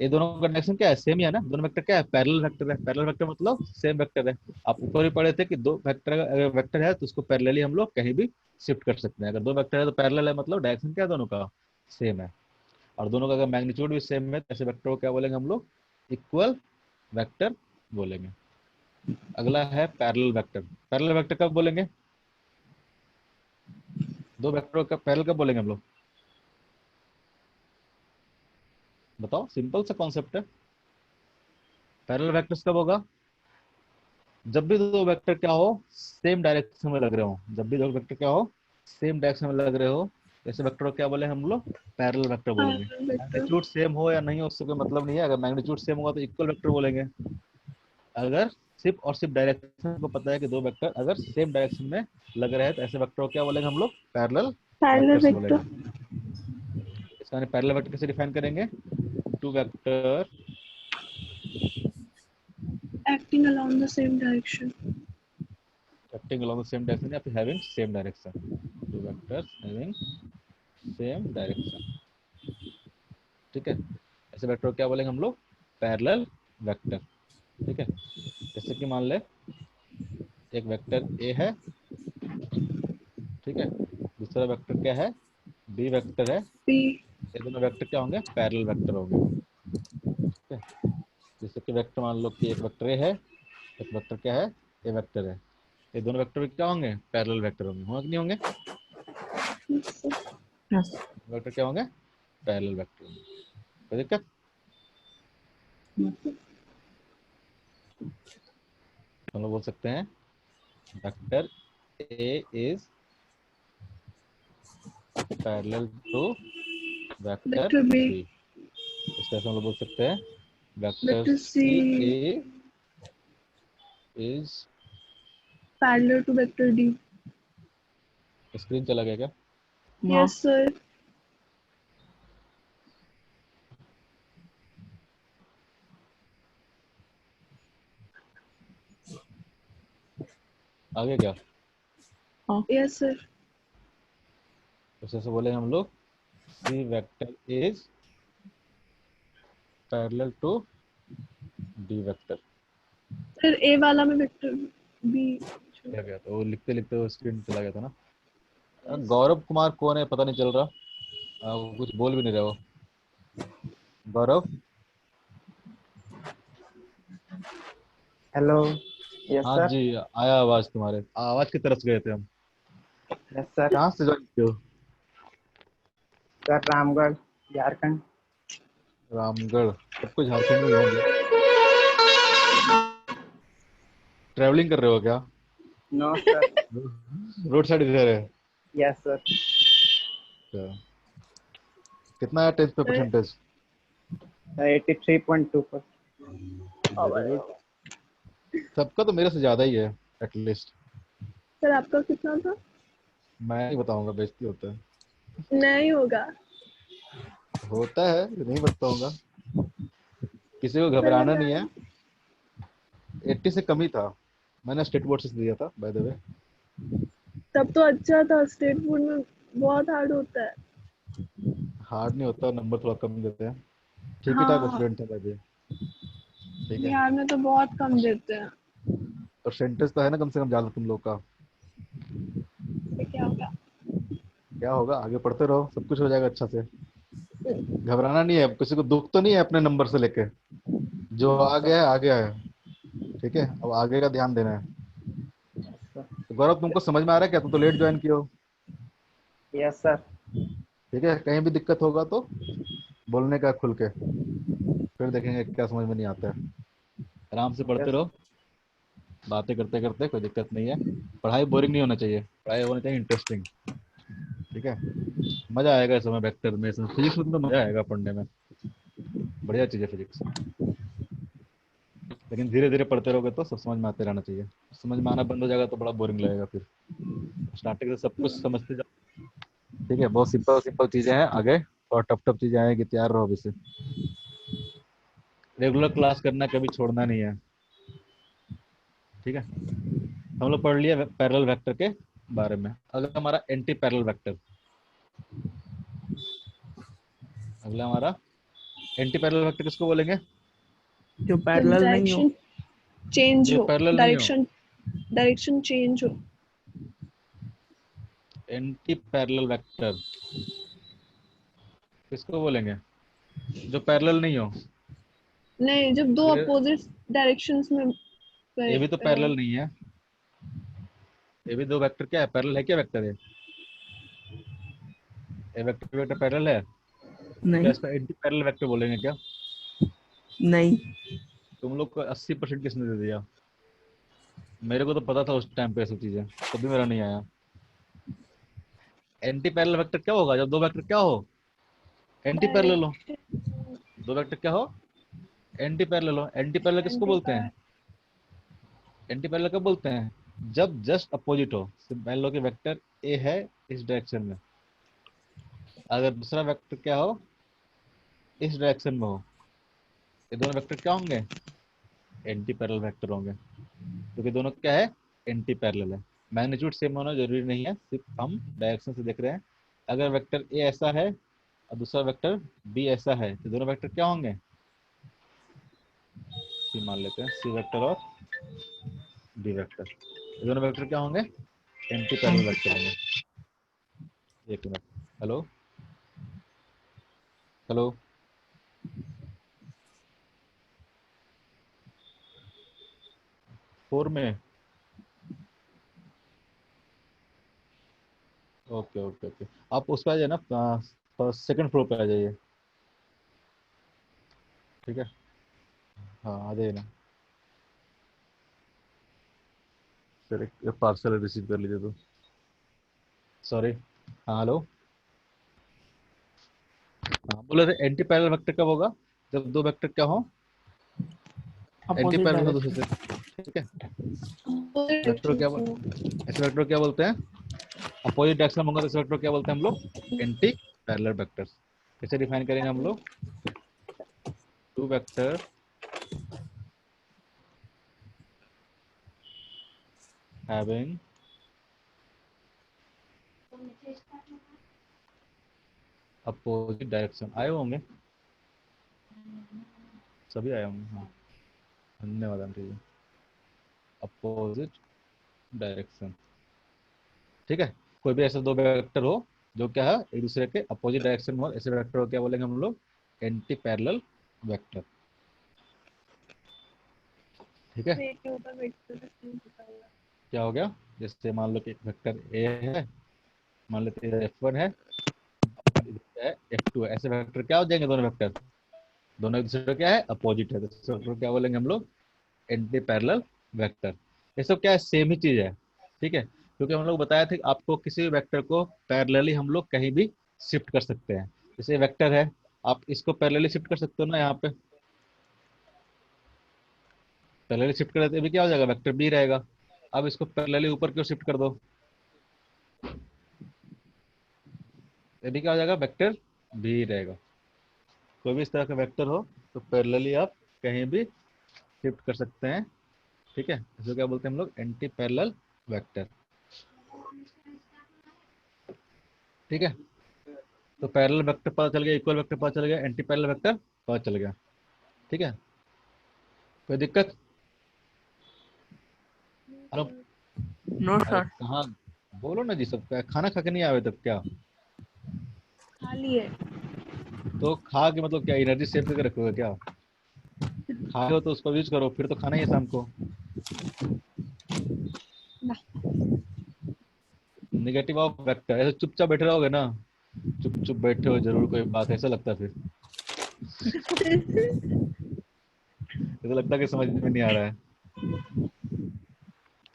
ये दोनों का डायरेक्शन क्या है, सेम ही है ना। दोनों वेक्टर क्या है, पैरेलल वेक्टर है। पैरेलल वेक्टर मतलब सेम वेक्टर है। आप ऊपर ही पढ़े थे कि दो वेक्टर अगर वेक्टर है तो उसको पैरेलली हम लोग कहीं भी शिफ्ट कर सकते हैं। अगर दो वेक्टर है तो पैरेलल है, मतलब डायरेक्शन क्या है दोनों का, सेम है। और दोनों का अगर मैग्नीट्यूड भी सेम है तो ऐसे वेक्टर को क्या बोलेंगे हम लोग, इक्वल वेक्टर बोलेंगे। अगला है पैरेलल वेक्टर। पैरेलल वेक्टर कब बोलेंगे, दो वेक्टर का पैरेलल कब बोलेंगे हम लोग, बताओ, सिंपल सा कॉन्सेप्ट है। पैरेलल वेक्टर्स कब होगा, जब भी दो वेक्टर क्या हो, सेम डायरेक्शन में लग रहे हो। जब भी दो वेक्टर क्या हो, सेम डायरेक्शन में लग रहे हो, ऐसे वेक्टर को क्या बोले हम लोग, पैरेलल वेक्टर बोलेंगे। Parallel vector. मैग्नीट्यूड सेम हो या नहीं हो उससे कोई मतलब नहीं है। अगर मैग्नीट्यूड सेम होगा तो इक्वल वेक्टर बोलेंगे। अगर सिर्फ और सिर्फ डायरेक्शन को पता है कि दो वेक्टर अगर सेम डायरेक्शन में लग रहे हैं तो ऐसे वेक्टर को क्या बोलेंगे हम लोग, पैरेलल Parallel वेक्टर्स vector. बोलेंगे। इसका पैरेलल वेक्टर कैसे डिफाइन करेंगे, two vector Acting along the same direction. Acting along the same direction या फिर having same direction, two vectors having same direction. ठीक है, ऐसे वेक्टर को क्या बोलेंगे हम लोग, पैरेलल वेक्टर। ठीक है, जैसे कि मान ले एक वेक्टर ए है, ठीक है, दूसरा वेक्टर क्या है, बी वेक्टर है। B. ये दोनों वेक्टर क्या होंगे, पैरेलल वेक्टर होंगे। ठीक है, जैसे कि वेक्टर मान लो कि एक वेक्टर ए है, एक वेक्टर क्या है, ए वेक्टर है। ये दोनों वेक्टर क्या होंगे, पैरेलल वेक्टर होंगे। होंगे कि नहीं होंगे, Yes, sir. यस। वेक्टर क्या होंगे, पैरेलल वेक्टर होंगे। कोई दिक्कत, हम लोग बोल सकते हैं vector A is parallel to vector Vector B. B. इस तरह से हम लोग बोल सकते हैं vector Vector C C. A is, Parallel to vector D. Screen चला गया क्या, Yes, sir. आगे क्या, Yes, sir. उसे से बोले हम लोग c vector is parallel to d vector. फिर A वाला में vector B. क्या गया था, वो लिखते लिखते वो स्क्रीन चला गया था ना। गौरव कुमार कौन है पता नहीं चल रहा, वो कुछ बोल भी नहीं रहे हो। गौरव, हेलो। यस हाँ सर। जी, आया आवाज, तुम्हारे आवाज की तरफ गए थे हम। Yes sir. कहाँ से ज्वाइन किए हो, सर रामगढ़ झारखंड। रामगढ़, सबको झारखंड में ही होंगे। ट्रैवलिंग कर रहे हो क्या, नो सर। रोड साइड इधर है। Yes sir. अच्छा। कितना है 10th पे परसेंटेज, 83.2%। Very good. सबका तो मेरे से ज्यादा ही है एटलीस्ट। सर आपका कितना था? मैं नहीं बताऊंगा, बेइज्जती होता है। नहीं होगा। होता है, नहीं बताऊंगा, किसी को सर घबराना नहीं मैं है। 80 से कम ही था, मैंने स्टेट बोर्ड से दिया था बाय द वे। तब तो अच्छा था। स्टेट बोर्ड में बहुत हार्ड होता है। हार्ड नहीं होता, नंबर थोड़ा कम देते हैं। ठीक ही ठाक हाँ स्टूडेंट था मैं भी। ठीक है, बिहार में तो बहुत कम देते हैं। परसेंटेज तो है ना कम से कम ज्यादा तुम लोग का। तो क्या होगा? क्या होगा, आगे पढ़ते रहो, सब कुछ हो जाएगा अच्छा से। घबराना नहीं है, किसी को दुख तो नहीं है अपने नंबर से लेके। जो नो आ सर। गया है आ गया है। ठीक है, अब आगे का ध्यान देना है। तो गौरव, तुमको समझ में आ रहा है क्या? तुम तो लेट ज्वाइन किए हो। Yes sir. ठीक है, कहीं भी दिक्कत होगा तो बोलने का खुल के, फिर देखेंगे क्या समझ में नहीं आता है। आराम से पढ़ते यस। रहो, बातें करते करते, कोई दिक्कत नहीं है। पढ़ाई बोरिंग नहीं होना चाहिए, पढ़ाई होनी चाहिए इंटरेस्टिंग। ठीक है, मजा आएगा इस समय वेक्टर में, इसमें फिजिक्स में तो मजा आएगा पढ़ने में। बढ़िया चीज है फिजिक्स, लेकिन धीरे धीरे पढ़ते रहोगे तो सब समझ में आते रहना चाहिए। समझ में आना बंद हो जाएगा तो बड़ा बोरिंग लगेगा फिर। स्टार्टिंग से सब कुछ समझते जाओ। ठीक है, बहुत सिंपल सिंपल चीजें हैं, आगे और टफ टफ चीजें आएगी, तैयार रहो अभी से। रेगुलर क्लास करना, कभी छोड़ना नहीं है। ठीक है, हम लोग पढ़ लिए पैरेलल वेक्टर के बारे में। अगला हमारा एंटी पैरेलल वेक्टर। अगला हमारा एंटी पैरेलल वेक्टर किसको बोलेंगे? जो तो पैरेलल नहीं हो। डायरेक्शन चेंज जो हो, पैरेलल नहीं हो। डायरेक्शन चेंज हो। एंटी पैरेलल वेक्टर किसको बोलेंगे? जो पैरेलल नहीं हो। नहीं, जब दो अगर अपोजिट डायरेक्शंस में ये भी तो अ, पैरेलल नहीं है, ये भी दो वेक्टर क्या है, पैरेलल है क्या वेक्टर है? ये वेक्टर वेक्टर पैरेलल है, क्या नहीं। इसका एंटी पैरेलल वेक्टर बोलेंगे क्या? नहीं। तुम लोग को 80% किसने दे दिया? मेरे को तो पता था उस टाइम पे ये सब चीजें, तभी मेरा नहीं आया। एंटी पैरेलल वेक्टर क्या होगा जब दो वेक्टर क्या हो, एंटी पैरेलल हो। डायरेक्शन दो वेक्टर क्या हो, एंटी पैरेलल हो। एंटी पैरेलल किसको एंटी बोलते हैं? एंटी पैरेलल कब बोलते हैं? जब जस्ट अपोजिट हो। मान लो कि वेक्टर ए है इस डायरेक्शन में, अगर दूसरा वेक्टर क्या हो, इस डायरेक्शन में हो, ये दोनों वेक्टर क्या होंगे? एंटी पैरेलल वेक्टर होंगे, क्योंकि दोनों क्या है, एंटी पैरेलल है। मैग्नीट्यूड सेम होना जरूरी नहीं है, सिर्फ हम डायरेक्शन से देख रहे हैं। अगर वेक्टर ए ऐसा है और दूसरा वेक्टर बी ऐसा है, तो दोनों वेक्टर क्या होंगे? सी मान लेते हैं, सी वेक्टर और डी वेक्टर, ये दोनों वेक्टर क्या होंगे? एंटी पैरेलल वेक्टर होंगे। एक मिनट, हेलो हेलो, 4 में। ओके ओके ओके, आप उस पर आ जाइए ना, सेकंड फ्लोर पे आ जाइए। ठीक है, हाँ आ जाइए ना। फिर एक पार्सल रिसीव कर लीजिए तो। सॉरी, हाँ हेलो। हाँ बोले थे एंटी पैरेलल वेक्टर कब होगा? जब दो वेक्टर क्या हो, एंटी अपोजिट पैरेलल हो दूसरे डायरेक्शन। से। ठीक है, वेक्टर को क्या डायरेक्शंस में। ऐसे वेक्टर को क्या बोलते हैं? अपोजिट डायरेक्शन में होगा तो इस वेक्टर को क्या बोलते हैं हम लोग? Anti parallel vector. कैसे डिफाइन करेंगे हम लोग? Two vector having opposite direction. आए होंगे, सभी आए होंगे, हाँ। धन्यवाद आंटी जी। Opposite direction. ठीक है, कोई भी ऐसे दो वेक्टर हो जो क्या है, एक दूसरे के अपोजिट डायरेक्शन में हो, ऐसे वेक्टर को क्या बोलेंगे हम लोग? Anti parallel vector. ठीक है, एक के ऊपर वेक्टर नहीं होता है। क्या हो गया? जैसे मान लो कि एक वेक्टर ए है, मान लेते हैं F1 है और इधर है F2 है, ऐसे वेक्टर क्या हो जाएंगे? दोनों वेक्टर दोनों एक दूसरे का क्या है, अपोजिट है, तो इस वेक्टर को क्या बोलेंगे हम लोग? Anti parallel vector. ये सब क्या है, सेम ही चीज है। ठीक है, क्योंकि हम लोग बताया था कि आपको किसी भी वेक्टर को पैरेलली हम लोग कहीं भी शिफ्ट कर सकते हैं। जैसे वेक्टर है, आप इसको पैरेलली शिफ्ट कर सकते हो ना, यहाँ पे पैरेलली शिफ्ट कर देते भी क्या हो जाएगा, वेक्टर बी रहेगा। अब इसको पैरेलली ऊपर क्यों शिफ्ट कर दो, ये भी क्या हो जाएगा, वेक्टर बी रहेगा। कोई भी इस तरह का वेक्टर हो तो पैरेलली आप कहीं भी शिफ्ट कर सकते हैं। ठीक है, इसको क्या बोलते हैं हम लोग? Anti parallel vector. ठीक है, तो पैरेलल वेक्टर पता चल गया, इक्वल वेक्टर पता चल गया, एंटी पैरेलल वेक्टर पता चल गया। ठीक है, कोई दिक्कत? हेलो। नो अरे सर। कहाँ, बोलो ना जी, सब क्या खाना खा के नहीं आए तब क्या? खाली है। तो खा के मतलब क्या एनर्जी सेव करके रखोगे क्या? खाए हो तो उसको यूज करो, फिर तो खाना ही है शाम को। ना। निगेटिव ऑफ वेक्टर, ऐसे चुपचाप बैठे रहोगे ना, चुप चुप बैठे हो जरूर कोई बात, ऐसा लगता है फिर, ऐसा लगता है कि समझ में नहीं आ रहा है।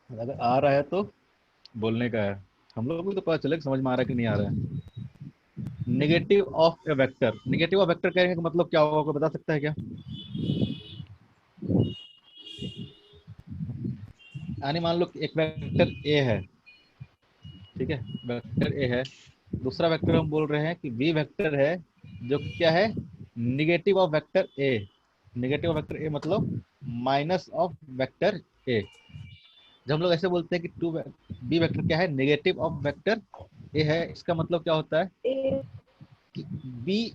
अगर आ रहा है तो बोलने का है, हम लोगों को तो पता चले कि समझ में आ रहा है कि नहीं आ रहा है। Negative of A vector, negative of vector कहने का मतलब क्या होगा, कोई बता सकता है क्या? यानी मान लो कि एक वेक्टर ए है, ठीक है, वेक्टर ए है, दूसरा वेक्टर हम बोल रहे हैं कि बी वेक्टर है, जो क्या है, negative of vector A. Negative of vector ए मतलब माइनस ऑफ वेक्टर ए। जब हम लोग ऐसे बोलते हैं कि टू बी वेक्टर क्या है, नेगेटिव ऑफ वेक्टर ए है, इसका मतलब क्या होता है ए। कि बी,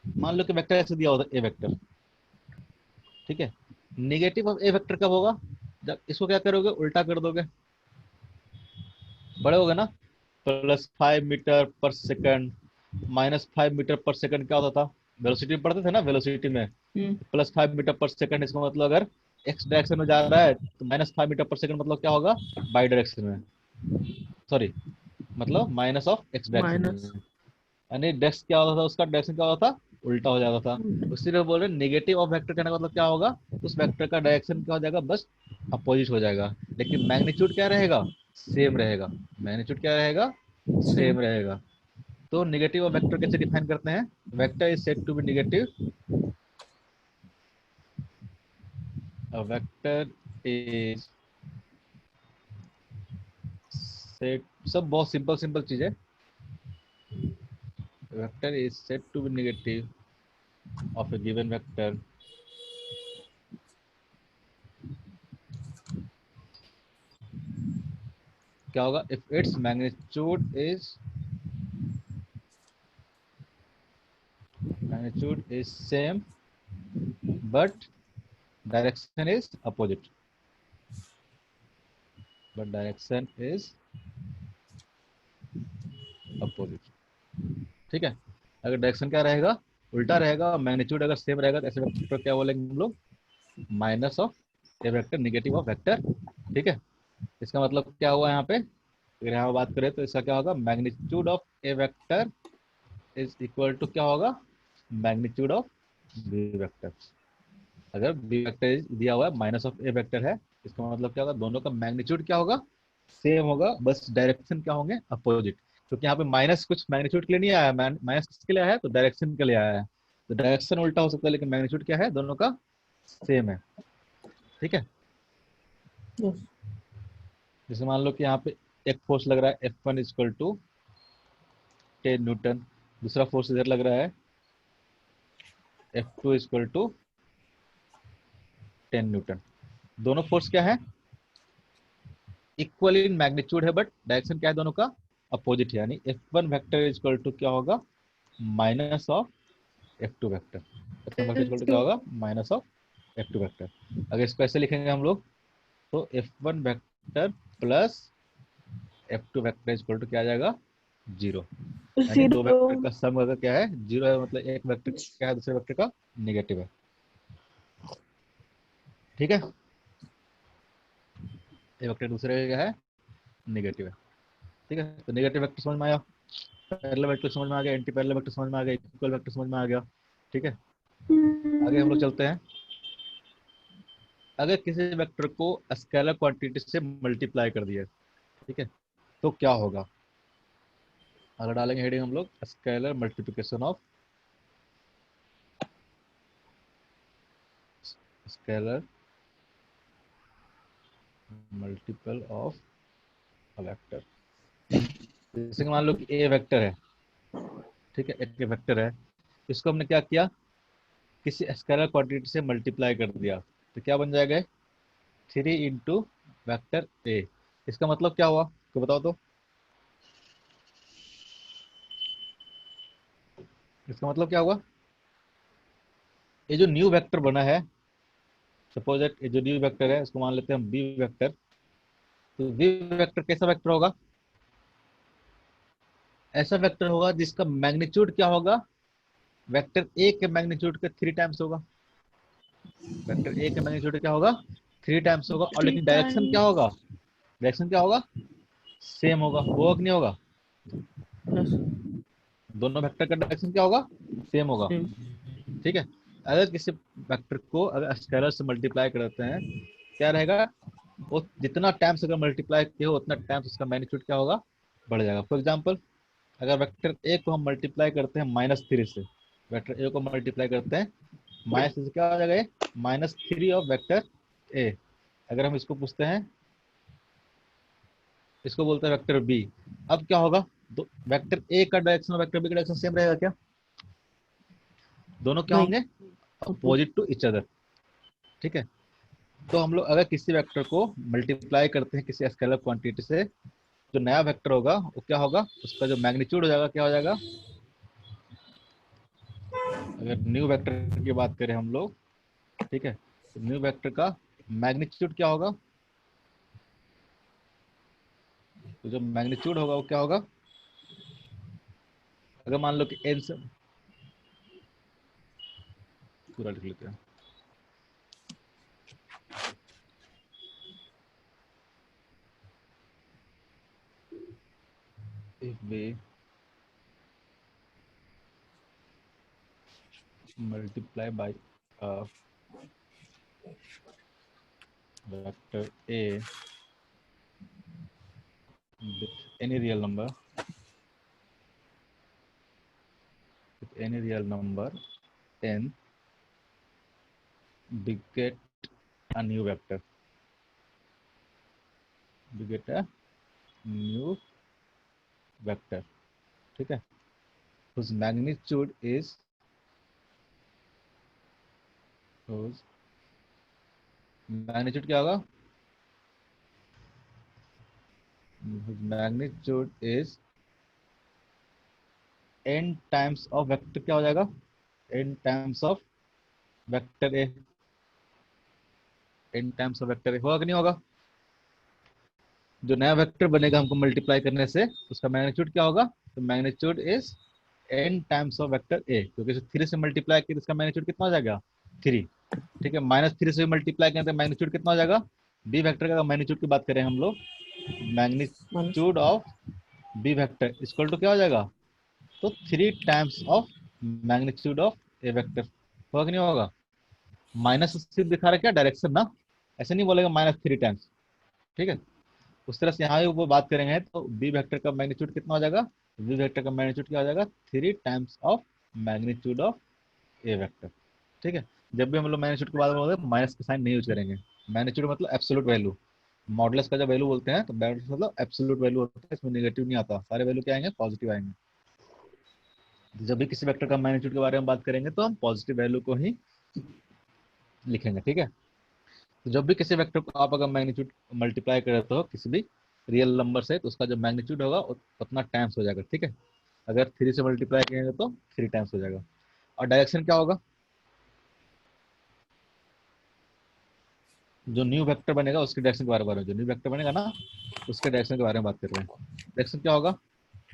मान लो कि वेक्टर ऐसे दिया होता है ए वेक्टर, ठीक है, नेगेटिव ऑफ ए वेक्टर कब होगा, जब इसको क्या करोगे, उल्टा कर दोगे, बड़े होगे ना, +5 मीटर पर सेकंड, -5 मीटर पर सेकंड क्या होता था, वेलोसिटी में पढ़ते थे ना, वेलोसिटी में हम्म। +5 मीटर पर सेकंड, इसका मतलब अगर एक्स डायरेक्शन में जा रहा है तो -5 मीटर पर सेकंड मतलब क्या होगा, बाई डायरेक्शन में, सॉरी, मतलब minus of x direction minus. में, यानी डेक्स क्या होता था, उसका डायरेक्शन क्या होता था, उल्टा हो जाता था। उसी बोल रहे नेगेटिव ऑफ वेक्टर कहने का मतलब क्या होगा, उस वेक्टर का डायरेक्शन क्या हो जाएगा, बस अपोजिट हो जाएगा, लेकिन मैग्नीट्यूड क्या रहेगा, सेम रहेगा। मैग्नीट्यूड क्या रहेगा, सेम। सेम रहेगा। तो नेगेटिव ऑफ वेक्टर कैसे डिफाइन करते हैं, vector is said to be negative, a vector is said, सब बहुत सिंपल सिंपल चीज है, vector is said to be negative of a given vector क्या होगा, if its magnitude is same but direction is opposite, but direction is opposite, ठीक है। अगर direction क्या रहेगा, उल्टा रहेगा, और मैग्नीट्यूड अगर सेम रहेगा तो ऐसे वेक्टर क्या बोलेंगे हम लोग, minus of A vector, negative of vector, ठीक है। इसका मतलब क्या हुआ यहाँ पे, अगर यहाँ बात करें तो इसका क्या होगा, magnitude of A vector is equal to क्या होगा, मैग्नीट्यूड ऑफ बी वेक्टर। अगर बी वेक्टर दिया हुआ है, माइनस ऑफ ए वेक्टर है, इसका मतलब क्या होगा, दोनों का मैग्नीट्यूड क्या होगा, सेम होगा, बस डायरेक्शन क्या होंगे, अपोजिट। क्योंकि यहाँ पे माइनस कुछ मैग्नीट्यूड के लिए नहीं आया, माइनस किसके लिए आया है, तो डायरेक्शन के लिए आया है, तो डायरेक्शन उल्टा हो सकता है, लेकिन मैग्नीट्यूड क्या है, दोनों का सेम है, ठीक है। यस। जैसे मान लो कि यहाँ पे एक फोर्स लग रहा है F1 इक्वल टू 10 न्यूटन, दूसरा फोर्स इधर लग रहा है F2 इक्वल टू 10 न्यूटन। दोनों फोर्स क्या है, इक्वल इन मैग्नीट्यूड है, बट डायरेक्शन क्या है दोनों का, अपोजिट है, यानी F1 वेक्टर इक्वल टू क्या होगा, minus of F2 vector. F1 vector equal to क्या होगा, माइनस ऑफ F2 वेक्टर। अगर इसको ऐसे लिखेंगे हम लोग, तो F1 vector plus F2 vector equal to क्या आ जाएगा, 0। यानी दो जीरो। वेक्टर का सम अगर क्या है, 0 है, मतलब एक वेक्टर क्या है, दूसरे वेक्टर का नेगेटिव है, ठीक है। एक वेक्टर दूसरे का क्या है, नेगेटिव है, ठीक है। तो नेगेटिव वेक्टर समझ में आया, पैरेलल वेक्टर समझ में आ गया, एंटी पैरेलल वेक्टर समझ में आ गया, इक्वल वेक्टर समझ में आ गया, ठीक है। आगे हम लोग चलते हैं। अगर किसी वेक्टर को स्केलर क्वांटिटी से मल्टीप्लाई कर दिया, ठीक है, तो क्या होगा, अगर डालेंगे हेडिंग हम लोग, scalar multiplication of, scalar multiple of a vector. जैसे कि मान लो कि ए वेक्टर है, ठीक है, एक वेक्टर है, इसको हमने क्या किया, किसी स्केलर क्वांटिटी से मल्टीप्लाई कर दिया, तो क्या बन जाएगा, 3 इंटू वेक्टर ए। इसका मतलब क्या हुआ, तो बताओ तो, इसका मतलब क्या हुआ, ये जो न्यू वेक्टर बना है, सपोज दैट ये जो डी वेक्टर है इसको मान लेते हैं हम बी वेक्टर। तो बी वेक्टर कैसा वेक्टर होगा? ऐसा वेक्टर होगा जिसका मैग्नीट्यूड क्या होगा? वेक्टर ए के मैग्नीट्यूड के 3 टाइम्स होगा। वेक्टर ए के मैग्नीट्यूड क्या होगा? 3 टाइम्स होगा। और 3 लेकिन डायरेक्शन क्या times। होगा? डायरेक्शन क्या होगा? सेम होगा। होगा कि नहीं होगा? यस दोनों वेक्टर का डायरेक्शन क्या होगा? सेम होगा। सेम। ठीक है। अगर किसी वेक्टर को अगर स्केलर से मल्टीप्लाई करते हैं क्या रहेगा? वो जितना टाइम्स अगर मल्टीप्लाई किया हो उतना टाइम्स उसका मैग्नीट्यूड क्या होगा? बढ़ जाएगा। फॉर एग्जांपल अगर वेक्टर ए को हम मल्टीप्लाई करते हैं -3 से, वेक्टर ए को मल्टीप्लाई करते हैं -3 से, क्या हो जाएगा? -3 ऑफ वेक्टर ए। अगर हम इसको पूछते हैं, इसको बोलते हैं वेक्टर बी। अब क्या होगा? वेक्टर ए का डायरेक्शन और वेक्टर बी का डायरेक्शन सेम रहेगा क्या? दोनों क्या नहीं होंगे? Opposite to each other. ठीक है। तो हम लोग अगर किसी वेक्टर को मल्टीप्लाई करते हैं किसी स्केलर क्वांटिटी से, जो नया वेक्टर होगा वो क्या होगा? उसका जो मैग्नीट्यूड हो जाएगा क्या हो जाएगा? अगर न्यू वेक्टर की बात करें हम लोग, ठीक है, तो न्यू वेक्टर का मैग्नीट्यूड क्या होगा? तो जो मैग्नीट्यूड होगा वो क्या होगा? अगर मान लो कि एन से पूरा लिख लेते हैं। If we multiply by vector A with any real number, n, we get a new vector. We get a new vector. ठीक है, whose magnitude is क्या होगा? Whose magnitude is n times of vector क्या हो जाएगा? n times of vector A। n times of vector A होगा कि नहीं होगा? जो नया वेक्टर बनेगा हमको मल्टीप्लाई करने से उसका मैग्नीट्यूड क्या होगा? तो magnitude is n times of vector a, क्योंकि 3 से मल्टीप्लाई किया तो इसका मैग्नीट्यूड कितना हो जाएगा? 3। ठीक है, -3 से मल्टीप्लाई करें तो मैग्नीट्यूड कितना हो जाएगा? b वेक्टर का मैग्नीट्यूड की बात करें हम लोग, magnitude of b vector equal to क्या हो जाएगा? तो 3 times of magnitude of a vector. होगा कि नहीं होगा? माइनस सिर्फ दिखा रहा है क्या? डायरेक्शन ना, ऐसे नहीं बोलेगा -3 टाइम्स। ठीक है, उस तरह से यहाँ भी वो बात करेंगे तो बी वेक्टर का मैग्नीट्यूड कितना हो जाएगा? बी वेक्टर का मैग्नीट्यूड क्या हो जाएगा? 3 times of magnitude of A vector. ठीक है, जब भी हम लोग मैग्नीट्यूड के बारे में बोलते हैं माइनस का साइन नहीं यूज करेंगे। मैग्नीट्यूड मतलब एब्सोल्यूट वैल्यू। मॉडुलस का जब वैल्यू बोलते हैं तो मॉडुलस मतलब एब्सोल्यूट वैल्यू होता है, इसमें नेगेटिव नहीं आता, सारे वैल्यू क्या आएंगे? पॉजिटिव आएंगे। जब भी किसी वेक्टर का मैग्नीट्यूड के बारे में बात करेंगे तो हम पॉजिटिव वैल्यू को ही लिखेंगे। ठीक है, तो जब भी किसी वेक्टर को आप अगर मैग्नीट्यूड मल्टीप्लाई करते हो किसी भी रियल नंबर से तो उसका जो मैग्नीट्यूड होगा उतना टाइम्स हो जाएगा। ठीक है, अगर 3 से मल्टीप्लाई करेंगे तो 3 टाइम्स हो जाएगा। और डायरेक्शन क्या होगा? जो न्यू वेक्टर बनेगा उसके डायरेक्शन के बारे में, जो न्यू वेक्टर बनेगा ना उसके डायरेक्शन के बारे में बात कर रहे हैं। डायरेक्शन क्या होगा?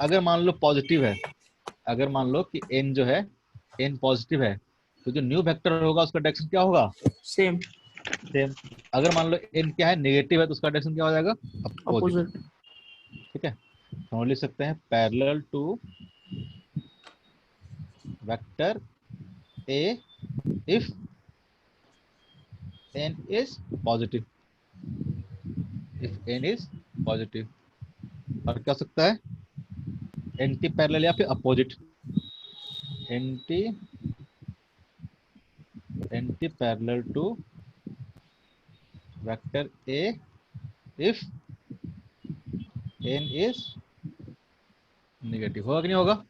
अगर मान लो पॉजिटिव है, अगर मान लो कि n जो है n पॉजिटिव है तो जो न्यू वेक्टर होगा उसका डायरेक्शन क्या होगा? Same same. अगर मान लो n क्या है? नेगेटिव है तो उसका डायरेक्शन क्या हो जाएगा? अपोजिट। अपोजिट। ठीक है, तो हम लिख सकते हैं parallel to vector a if n is positive, if n is positive। और क्या हो सकता है? एंटी पैरेलल या फिर opposite. Anti anti parallel to vector a if n is negative. होगा कि नहीं होगा?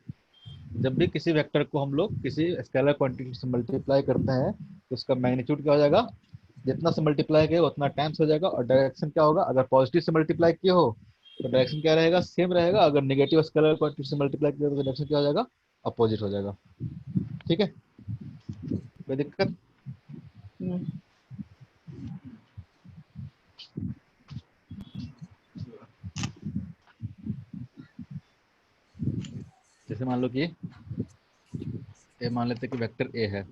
जब भी किसी वेक्टर को हम लोग किसी स्केलर क्वांटिटी से मल्टीप्लाई करते हैं तो उसका मैग्नीट्यूड क्या हो जाएगा? जितना से मल्टीप्लाई किया उतना टाइम्स हो जाएगा। और डायरेक्शन क्या होगा? अगर पॉजिटिव से मल्टीप्लाई किए हो तो डायरेक्शन क्या रहेगा? सेम रहेगा। अगर नेगेटिव स्केलर क्वांटिटी से मल्टीप्लाई किया तो डायरेक्शन क्या हो जाएगा? अपोजिट हो जाएगा। ठीक है, कोई दिक्कत? जैसे मान लो कि ए मान लेते हैं कि वेक्टर ए है,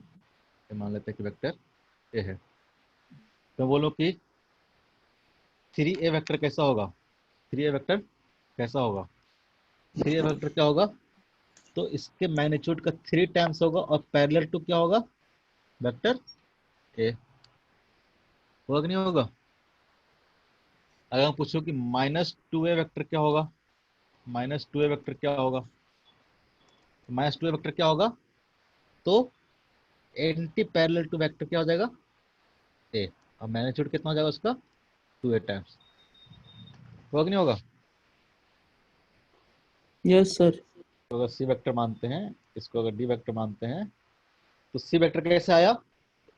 ए मान लेते हैं कि वेक्टर ए है, तो बोलो कि 3a वेक्टर कैसा होगा, 3a वेक्टर कैसा होगा, 3a वेक्टर क्या होगा, तो इसके मैग्नीट्यूड का 3 टाइम्स होगा और पैरेलल टू क्या होगा, वेक्टर ए। होगा कि नहीं होगा? अगर मैं पूछूं कि -2a वेक्टर क्या होगा, -2a वेक्टर क्या होगा, -2a वेक्टर क्या होगा, तो एंटी पैरेलल टू वेक्टर क्या हो जाएगा, ए, और मैग्नीट्यूड कितना हो जाएगा उसका, 2a टाइम्स। होगा कि नहीं होगा? Yes sir. तो अगर सी वेक्टर मानते हैं, इसको अगर डी वेक्टर मानते हैं, तो सी वेक्टर कैसे आया,